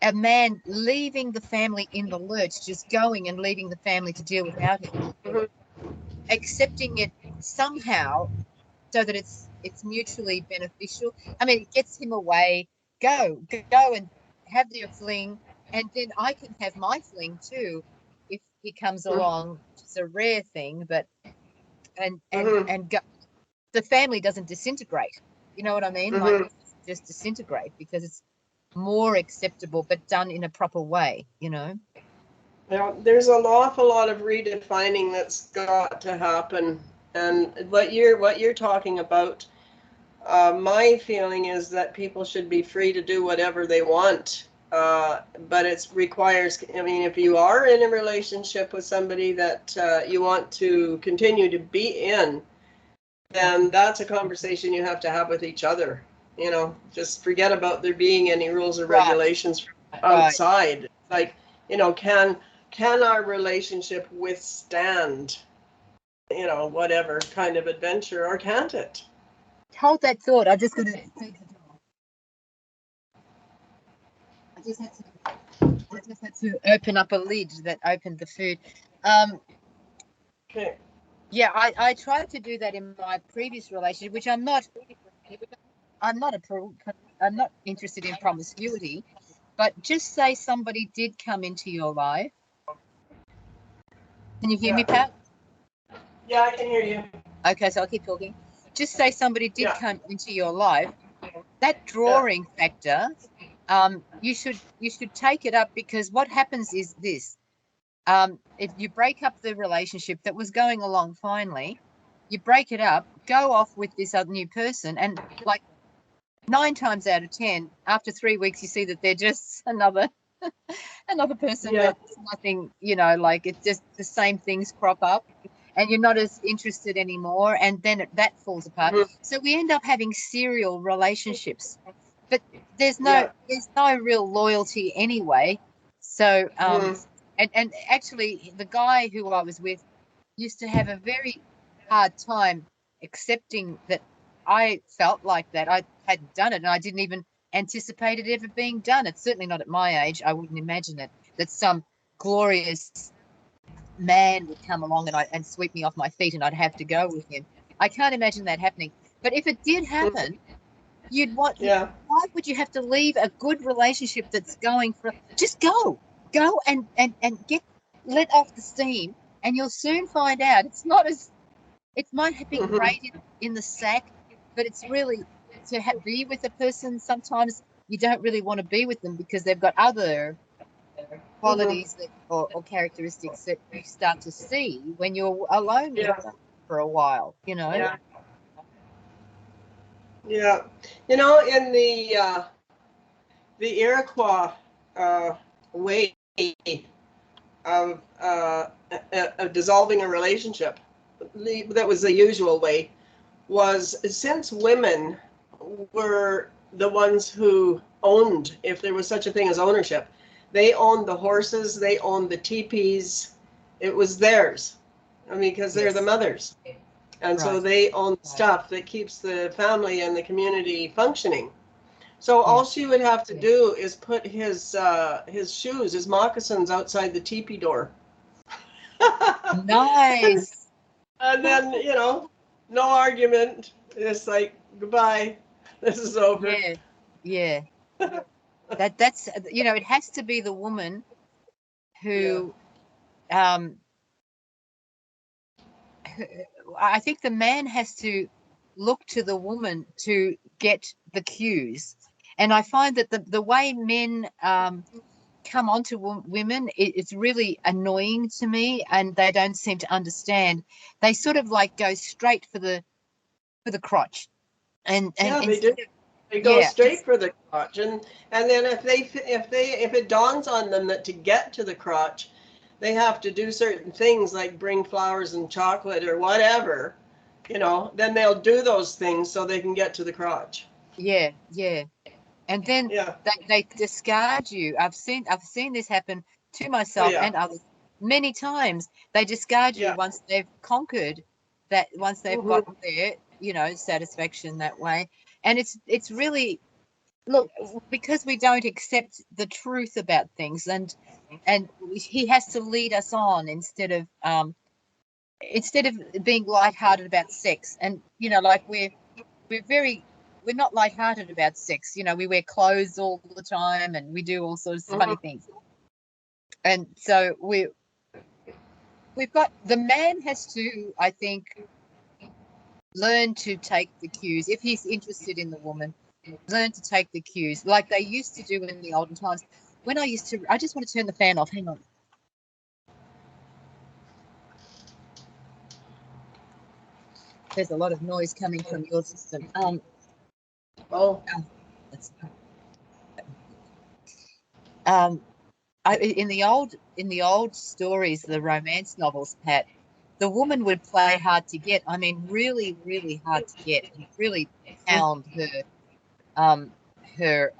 a man leaving the family in the lurch, just going and leaving the family to deal without him, Mhm. accepting it somehow so that it's mutually beneficial. I mean, it gets him away. Go and have your fling, and then I can have my fling too if he comes along, which is a rare thing. But Mhm. and go, the family doesn't disintegrate. You know what I mean? Like, Mhm. just disintegrate because it's more acceptable, but done in a proper way. You know? Now, there's an awful lot of redefining that's got to happen, and what you're talking about. My feeling is that people should be free to do whatever they want, but it requires. I mean, if you are in a relationship with somebody that you want to continue to be in, then that's a conversation you have to have with each other. You know, just forget about there being any rules or Right, regulations from right. outside. Like, you know, can our relationship withstand, you know, whatever kind of adventure, or can't it? Hold that thought. I just got to feed the dog. I just had to. I just had to open up a lid that opened the food. Um, Okay. yeah, I tried to do that in my previous relationship, which I'm not. I'm not a pro. I'm not interested in promiscuity. But just say somebody did come into your life. Can you hear me, Yeah. Pat? Yeah, I can hear you. Okay, so I'll keep talking. Just say somebody did Yeah. come into your life. That Yeah. drawing factor, you should take it up, because what happens is this: if you break up the relationship that was going along finely, you break it up, go off with this other new person, and like 9 times out of 10, after 3 weeks, you see that they're just another person Yeah. that's nothing, like it's just the same things crop up, and you're not as interested anymore, and then that falls apart. Mhm. So we end up having serial relationships, but there's no Yeah. there's no real loyalty anyway. So Mhm. and actually, the guy who I was with used to have a very hard time accepting that I felt like that. I hadn't done it, and I didn't even anticipate it ever being done. It's certainly not at my age. I wouldn't imagine it, that some glorious man would come along and sweep me off my feet and I'd have to go with him. I can't imagine that happening. But if it did Mhm. happen, you'd want Yeah. why would you have to leave a good relationship that's going for just go and get let off the steam, and you'll soon find out it's not as it might have been Mhm. great in the sack, but it's really to be with a person. Sometimes you don't really want to be with them because they've got other Mhm. qualities or characteristics that you start to see when you're alone with Yeah. them for a while. Yeah. Yeah. You know, in the Iroquois way of dissolving a relationship, that was the usual way, was since women were the ones who owned, if there was such a thing as ownership, they owned the horses, they owned the teepees, it was theirs. I mean, because they're the Yes. mothers. And so Right. they own stuff that keeps the family and the community functioning. So Yeah. all she would have to do is put his shoes, his moccasins outside the teepee door. Nice. And then, no argument. It's like, goodbye. This is over. Yeah. Yeah. That's it has to be the woman who um I think the man has to look to the woman to get the cues. And I find that the way men come onto women, it's really annoying to me, and they don't seem to understand. They sort of like go straight for the crotch, and Yeah, they do. instead of They go yeah, straight for the crotch, and then if it dawns on them that to get to the crotch, they have to do certain things like bring flowers and chocolate or whatever, then they'll do those things so they can get to the crotch. yeah, yeah. And then Yeah. they discard you. I've seen this happen to Oh myself yeah. and others many times. They discard you Yeah. once they've conquered that, once they've got Mhm. their satisfaction that way. And it's really, look, because we don't accept the truth about things, and he has to lead us on instead of being lighthearted about sex. And like we're not lighthearted about sex. We wear clothes all the time and we do all sorts of funny Mhm. things. And so we've got, the man has to, I think, learn to take the cues. If he's interested in the woman, learn to take the cues like they used to do in the olden times. When I just want to turn the fan off. Hang on. There's a lot of noise coming from your system. Oh. That's, in the old stories, the romance novels, Pat, the woman would play hard to get. I mean, really, really hard to get, and really pound her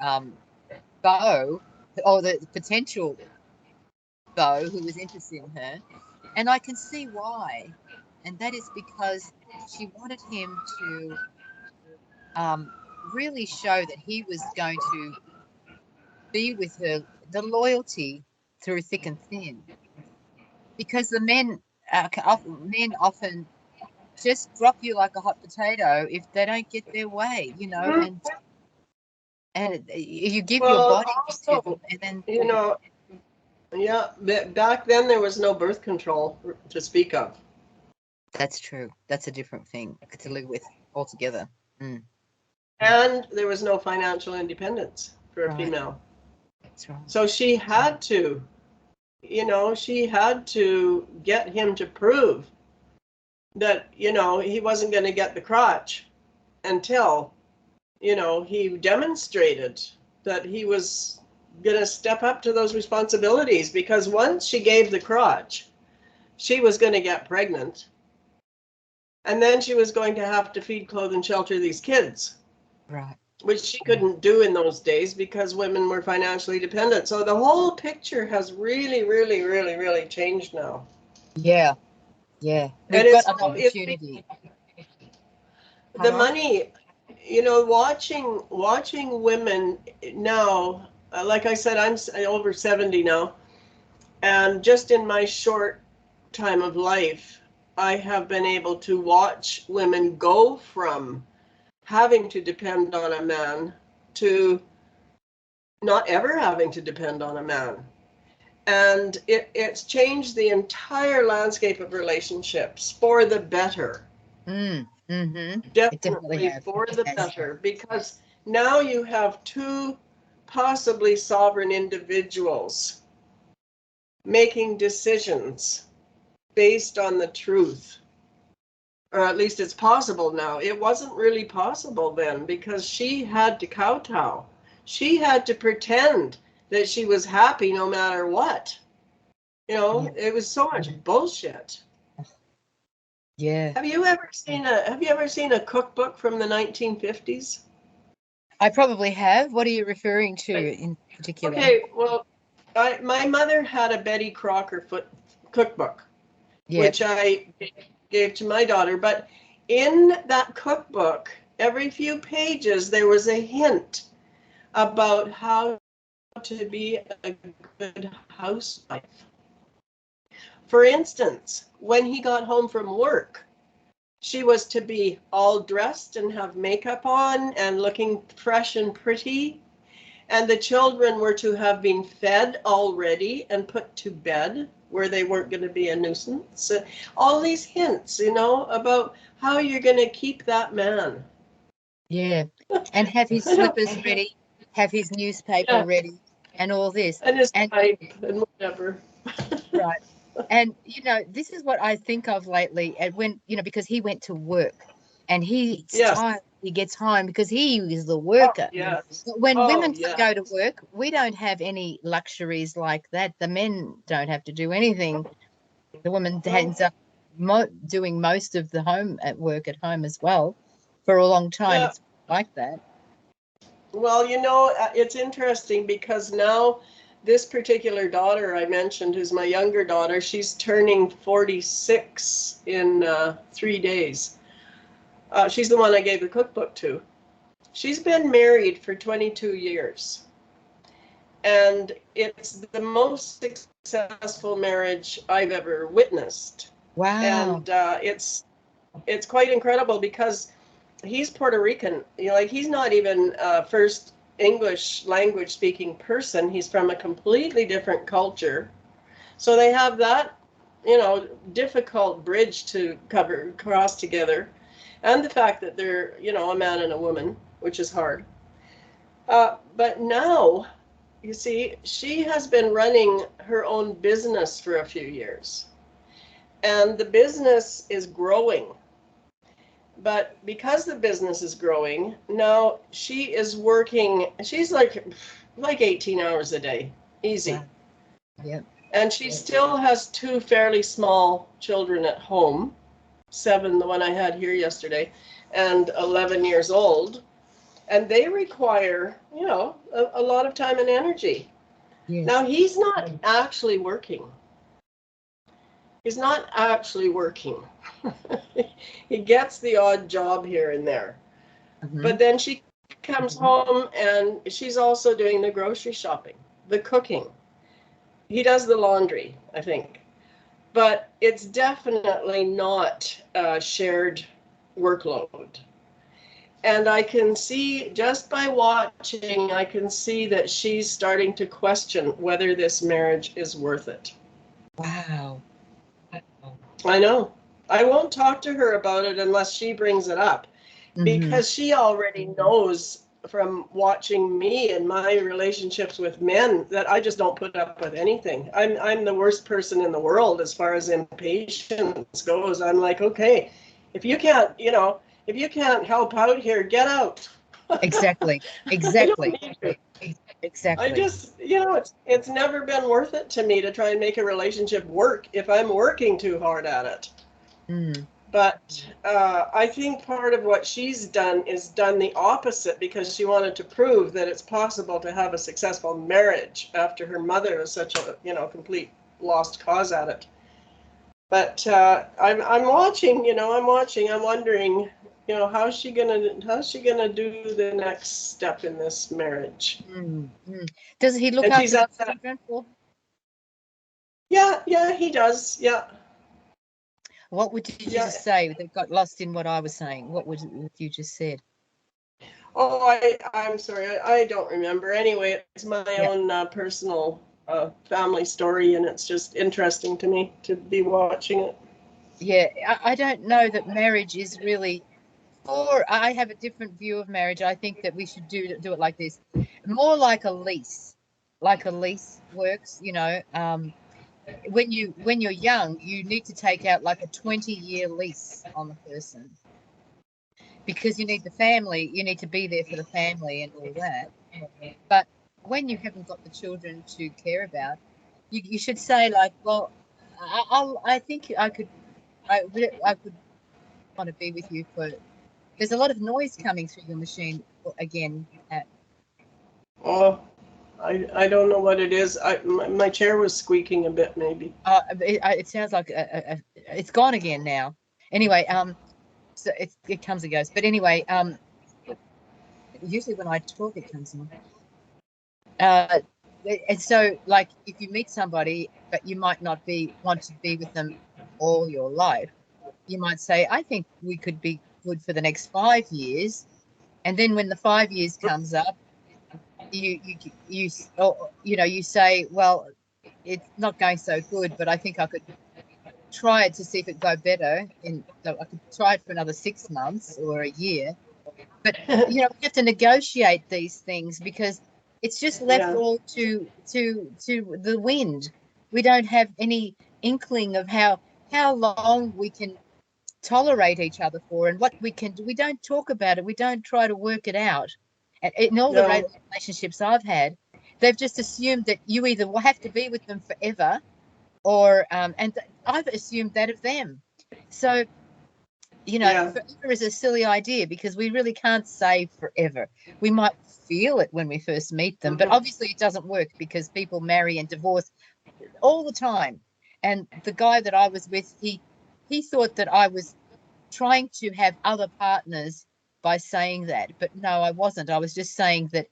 beau, or the potential beau who was interested in her. And I can see why. And that is because she wanted him to really show that he was going to be with her, the loyalty through thick and thin. Because the men often just drop you like a hot potato if they don't get their way, Mhm. and you give your Well, body to them, also, and then yeah, back then there was no birth control to speak of. that's true. That's a different thing to live with altogether. Mm. And there was no financial independence for a Right. female. That's right. So she had to get him to prove that, he wasn't going to get the crotch until, he demonstrated that he was going to step up to those responsibilities, because once she gave the crotch, she was going to get pregnant. And then she was going to have to feed, clothe, and shelter these kids. Right. Which she couldn't do in those days because women were financially dependent. So the whole picture has really, really, really, really changed now. Yeah. Yeah. And We've got an opportunity. the Pardon? money, watching women now, like I said, I'm over 70 now. And just in my short time of life, I have been able to watch women go from having to depend on a man to not ever having to depend on a man. And it's changed the entire landscape of relationships for the better. Mm-hmm. It definitely Definitely has. for It the has. better, because now you have two possibly sovereign individuals making decisions based on the truth. Or at least it's possible now. It wasn't really possible then because she had to kowtow. She had to pretend that she was happy no matter what. You know, it was so much bullshit. Yeah. Have you ever seen a cookbook from the 1950s? I probably have. What are you referring to in particular? Okay, well, my mother had a Betty Crocker cookbook, which I gave to my daughter. But in that cookbook, every few pages, there was a hint about how to be a good housewife. For instance, when he got home from work, she was to be all dressed and have makeup on and looking fresh and pretty. And the children were to have been fed already and put to bed where they weren't going to be a nuisance. All these hints, you know, about how you're going to keep that man. Yeah. And have his slippers ready, have his newspaper ready, and all this. And his pipe and whatever. Right. And, you know, this is what I think of lately. And when, you know, because he went to work and he's tired, he gets home because he is the worker. When women go to work, we don't have any luxuries like that. The men don't have to do anything. The woman ends up doing most of the work at home as well for a long time. It's like that. Well, you know, it's interesting because now this particular daughter I mentioned, who's my younger daughter, she's turning 46 in 3 days. She's the one I gave the cookbook to. She's been married for 22 years. And it's the most successful marriage I've ever witnessed. Wow. And it's quite incredible because he's Puerto Rican. You know, like he's not even a first English language speaking person. He's from a completely different culture. So they have that, you know, difficult bridge to cross together. And the fact that they're, you know, a man and a woman, which is hard. But now, you see, she has been running her own business for a few years. And the business is growing. But because the business is growing, now she is working, she's like 18 hours a day, easy. Wow. Yep. And she still has 2 fairly small children at home, 7, the one I had here yesterday, and 11 years old. And they require, you know, a lot of time and energy. Yes. Now, he's not actually working. He's not actually working. He gets the odd job here and there. Mm-hmm. But then she comes home and she's also doing the grocery shopping, the cooking. He does the laundry, I think. But it's definitely not a shared workload. And I can see, just by watching, I can see that she's starting to question whether this marriage is worth it. Wow. I know. I won't talk to her about it unless she brings it up, because she already knows from watching me and my relationships with men that I just don't put up with anything. I'm the worst person in the world as far as impatience goes. I'm like, okay, if you can't, you know, if you can't help out here, get out. Exactly. Exactly. Exactly. I just, you know, it's never been worth it to me to try and make a relationship work if I'm working too hard at it. But I think part of what she's done is done the opposite, because she wanted to prove that it's possible to have a successful marriage after her mother was such a, you know, complete lost cause at it. But I'm watching, you know, I'm wondering, you know, how's she gonna do the next step in this marriage? Does he look after the children? Yeah, he does. Yeah. What would you just say that got lost in what I was saying? What you just said? Oh, I'm sorry. I don't remember. Anyway, it's my own personal family story, and it's just interesting to me to be watching it. Yeah, I don't know that marriage is really, or I have a different view of marriage. I think that we should do it like this, more like a lease works. You know, when you're young, you need to take out like a 20-year lease on the person, because you need the family, you need to be there for the family and all that. But when you haven't got the children to care about, you should say like, well, I think I could want to be with you for. There's a lot of noise coming through your machine again. Oh, I don't know what it is. My chair was squeaking a bit, maybe. It sounds like it's gone again now. Anyway, so it comes and goes. But anyway, usually when I talk, it comes on. And so, like, if you meet somebody, but you might not want to be with them all your life, you might say, I think we could be good for the next 5 years. And then when the 5 years comes up, you say, well, it's not going so good, but I think I could try it to see if it go better. I could try it for another 6 months or a year. But we have to negotiate these things because it's just left all to the wind. We don't have any inkling of how long we can tolerate each other for and what we can do. We don't talk about it. We don't try to work it out. And in all the relationships I've had, they've just assumed that you either will have to be with them forever, or and I've assumed that of them. So forever is a silly idea because we really can't say forever. We might feel it when we first meet them, but obviously it doesn't work because people marry and divorce all the time. And the guy that I was with, he thought that I was trying to have other partners by saying that, but no, I wasn't. I was just saying that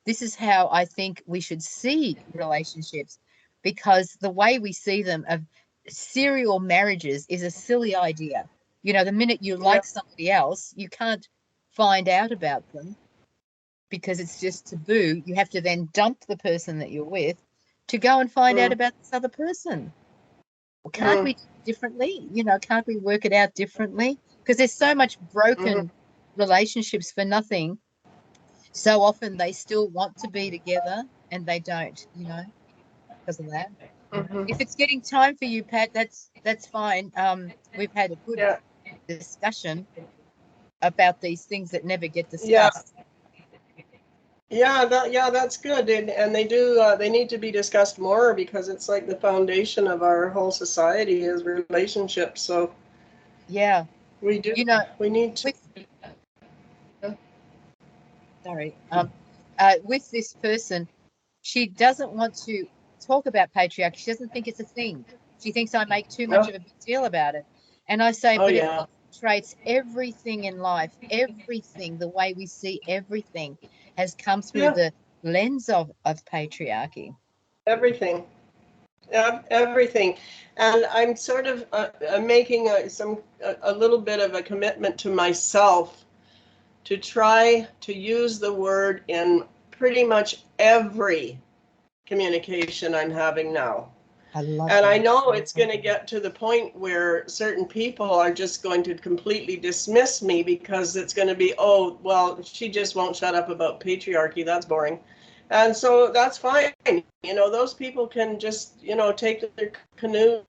this is how I think we should see relationships, because the way we see them of serial marriages is a silly idea. The minute you like somebody else, you can't find out about them because it's just taboo. You have to then dump the person that you're with to go and find out about this other person. Well, can't we do it differently? Can't we work it out differently? Because there's so much broken relationships for nothing. So often they still want to be together and they don't, because of that. If it's getting time for you, Pat, that's fine. We've had a good discussion about these things that never get discussed. That's good, and they need to be discussed more because it's like the foundation of our whole society is relationships. So we do. We need to. With this person, she doesn't want to talk about patriarchy. She doesn't think it's a thing. She thinks I make too much of a big deal about it. And I say, but it illustrates everything in life, everything, the way we see everything has come through the lens of patriarchy. Everything. Everything. And I'm sort of making a little bit of a commitment to myself to try to use the word in pretty much every communication I'm having now. I know it's going to get to the point where certain people are just going to completely dismiss me because it's going to be, oh, well, she just won't shut up about patriarchy. That's boring. And so that's fine. Those people can just, take their canoe.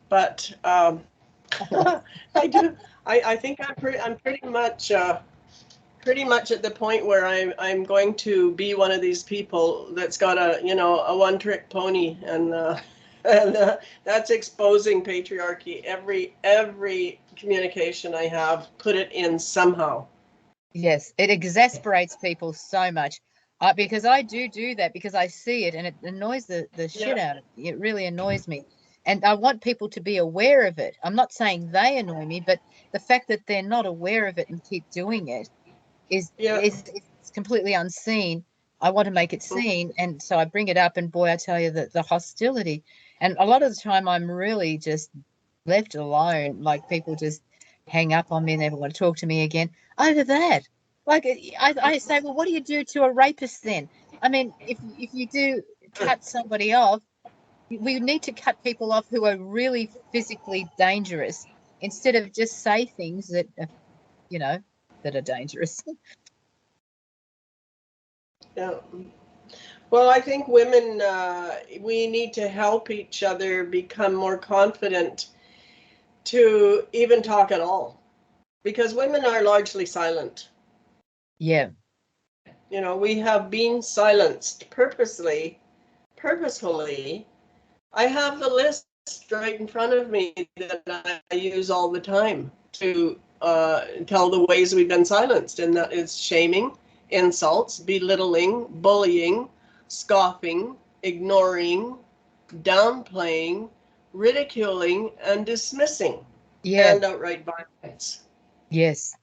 But I think I'm pretty much at the point where I'm going to be one of these people that's got a one-trick pony, and that's exposing patriarchy. Every communication I have, put it in somehow. Yes, it exasperates people so much, because I do that because I see it and it annoys the shit out of me. It really annoys me. And I want people to be aware of it. I'm not saying they annoy me, but the fact that they're not aware of it and keep doing it is completely unseen. I want to make it seen, and so I bring it up, and boy, I tell you that the hostility, and a lot of the time I'm really just left alone. Like, people just hang up on me and never want to talk to me again over that. Like, I say, well, what do you do to a rapist then? I mean, if you do cut somebody off, we need to cut people off who are really physically dangerous instead of just say things that that are dangerous. Yeah. Well, I think women, we need to help each other become more confident to even talk at all, because women are largely silent. Yeah. You know, we have been silenced purposefully. I have the list right in front of me that I use all the time to tell the ways we've been silenced, and that is shaming, insults, belittling, bullying, scoffing, ignoring, downplaying, ridiculing, and dismissing, Yeah. and outright violence. Yes.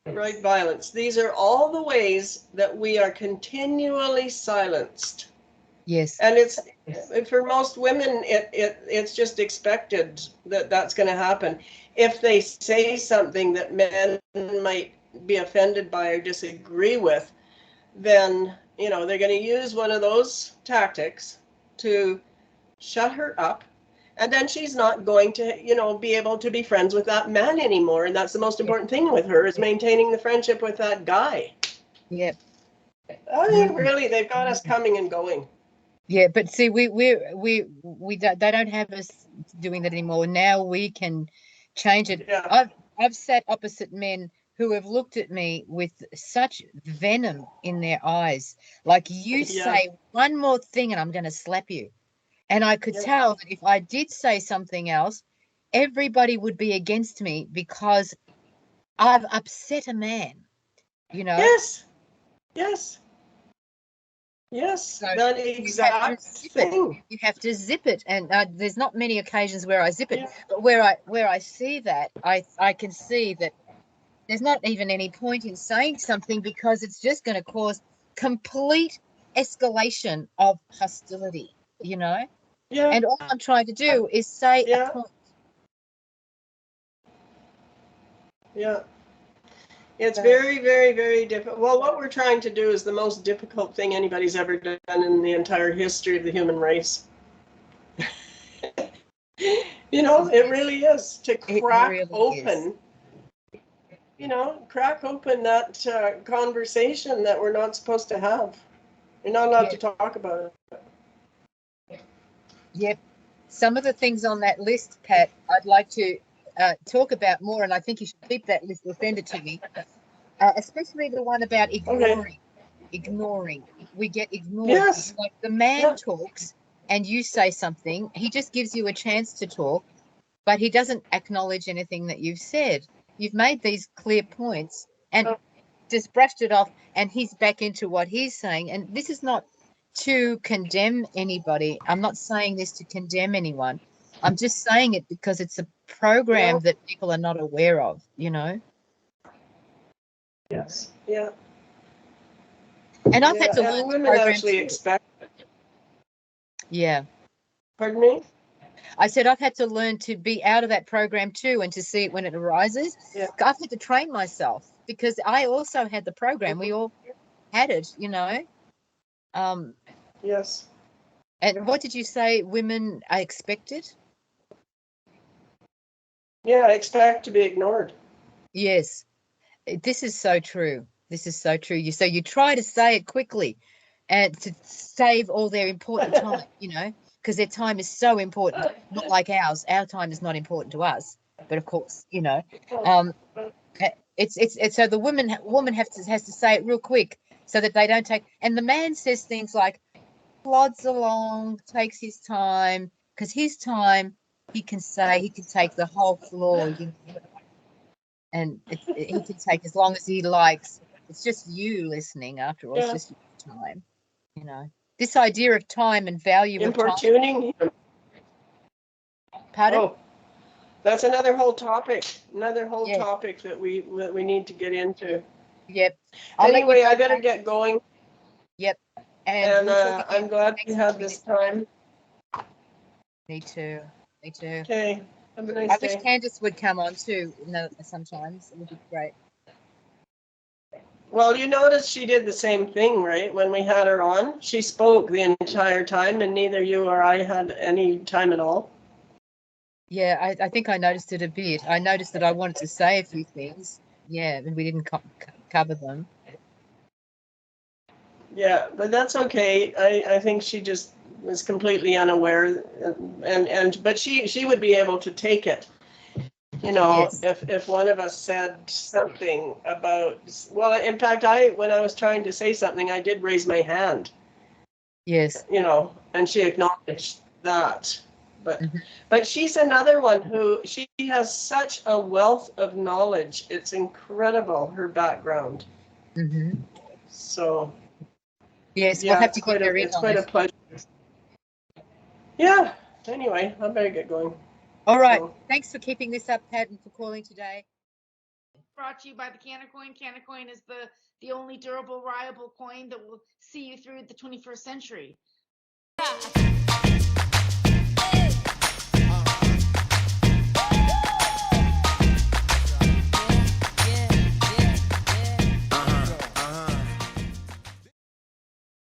Outright violence. These are all the ways that we are continually silenced. Yes. And it's for most women, it's just expected that that's going to happen. If they say something that men might be offended by or disagree with, then they're going to use one of those tactics to shut her up, and then she's not going to be able to be friends with that man anymore. And that's the most important thing with her, is maintaining the friendship with that guy. Yep. I mean, really, they've got us coming and going. Yeah, but see, we they don't have us doing that anymore. Now we can change it. Yeah. I've sat opposite men who have looked at me with such venom in their eyes, like, you Yeah. say one more thing and I'm going to slap you. And I could tell that if I did say something else, everybody would be against me because I've upset a man, Yes. Yes. Yes, So that you have to exact zip it. thing. You have to zip it, and there's not many occasions where I zip it. Yeah. But where I see that, I can see that there's not even any point in saying something, because it's just going to cause complete escalation of hostility. Yeah. And all I'm trying to do is say a Yeah. point. Yeah. It's very, very, very difficult. Well, what we're trying to do is the most difficult thing anybody's ever done in the entire history of the human race. It really is, to crack really open, crack open that conversation that we're not supposed to have. You're not allowed to talk about it. Yep. Some of the things on that list, Pat, I'd like to talk about more, and I think you should keep that list or send it to me. Especially the one about ignoring. Okay. Ignoring. We get ignored. Yes. Like, the man talks and you say something, he just gives you a chance to talk, but he doesn't acknowledge anything that you've said. You've made these clear points and just brushed it off, and he's back into what he's saying. And this is not to condemn anybody. I'm not saying this to condemn anyone. I'm just saying it because it's a program that people are not aware of, Yes. Yeah. And I've had to learn women actually expect it. Yeah. Pardon me? I said I've had to learn to be out of that program too, and to see it when it arises. Yeah. I've had to train myself, because I also had the program. We all had it, Yes. And what did you say? Women are expected? Yeah, I expect to be ignored. Yes. This is so true. This is so true. So you try to say it quickly and to save all their important time, because their time is so important, not like ours. Our time is not important to us, but of course, it's so the woman has to say it real quick so that they don't take. And the man says things like, plods along, takes his time, because his time, he can take the whole floor, and he can take as long as he likes. It's just you listening, after all. It's just your time, This idea of time and value importuning of time. Pardon? Oh, that's another whole topic. Topic that we need to get into. Yep. Anyway, I better get going. Yep. And I'm glad we had this time. Me too. Okay. Have a nice day. I wish Candace would come on too. Sometimes it would be great. Well, you notice she did the same thing, right? When we had her on, she spoke the entire time, and neither you or I had any time at all. Yeah, I think I noticed it a bit. I noticed that I wanted to say a few things. Yeah, and we didn't cover them. Yeah, but that's okay. I think she just was completely unaware, but she would be able to take it You know, Yes. if one of us said something about, well, in fact, when I was trying to say something, I did raise my hand, Yes. you know, and she acknowledged that. But Mhm. but she's another one who she has such a wealth of knowledge. It's incredible, her background. Mhm. So Yes, we'll yeah, have to get her in it's on quite a this. pleasure. Yeah. Anyway, I better get going. All right. So Thanks for keeping this up, Pat, and for calling today. Brought to you by the Canacoin. Canacoin is the only durable, reliable coin that will see you through the 21st century.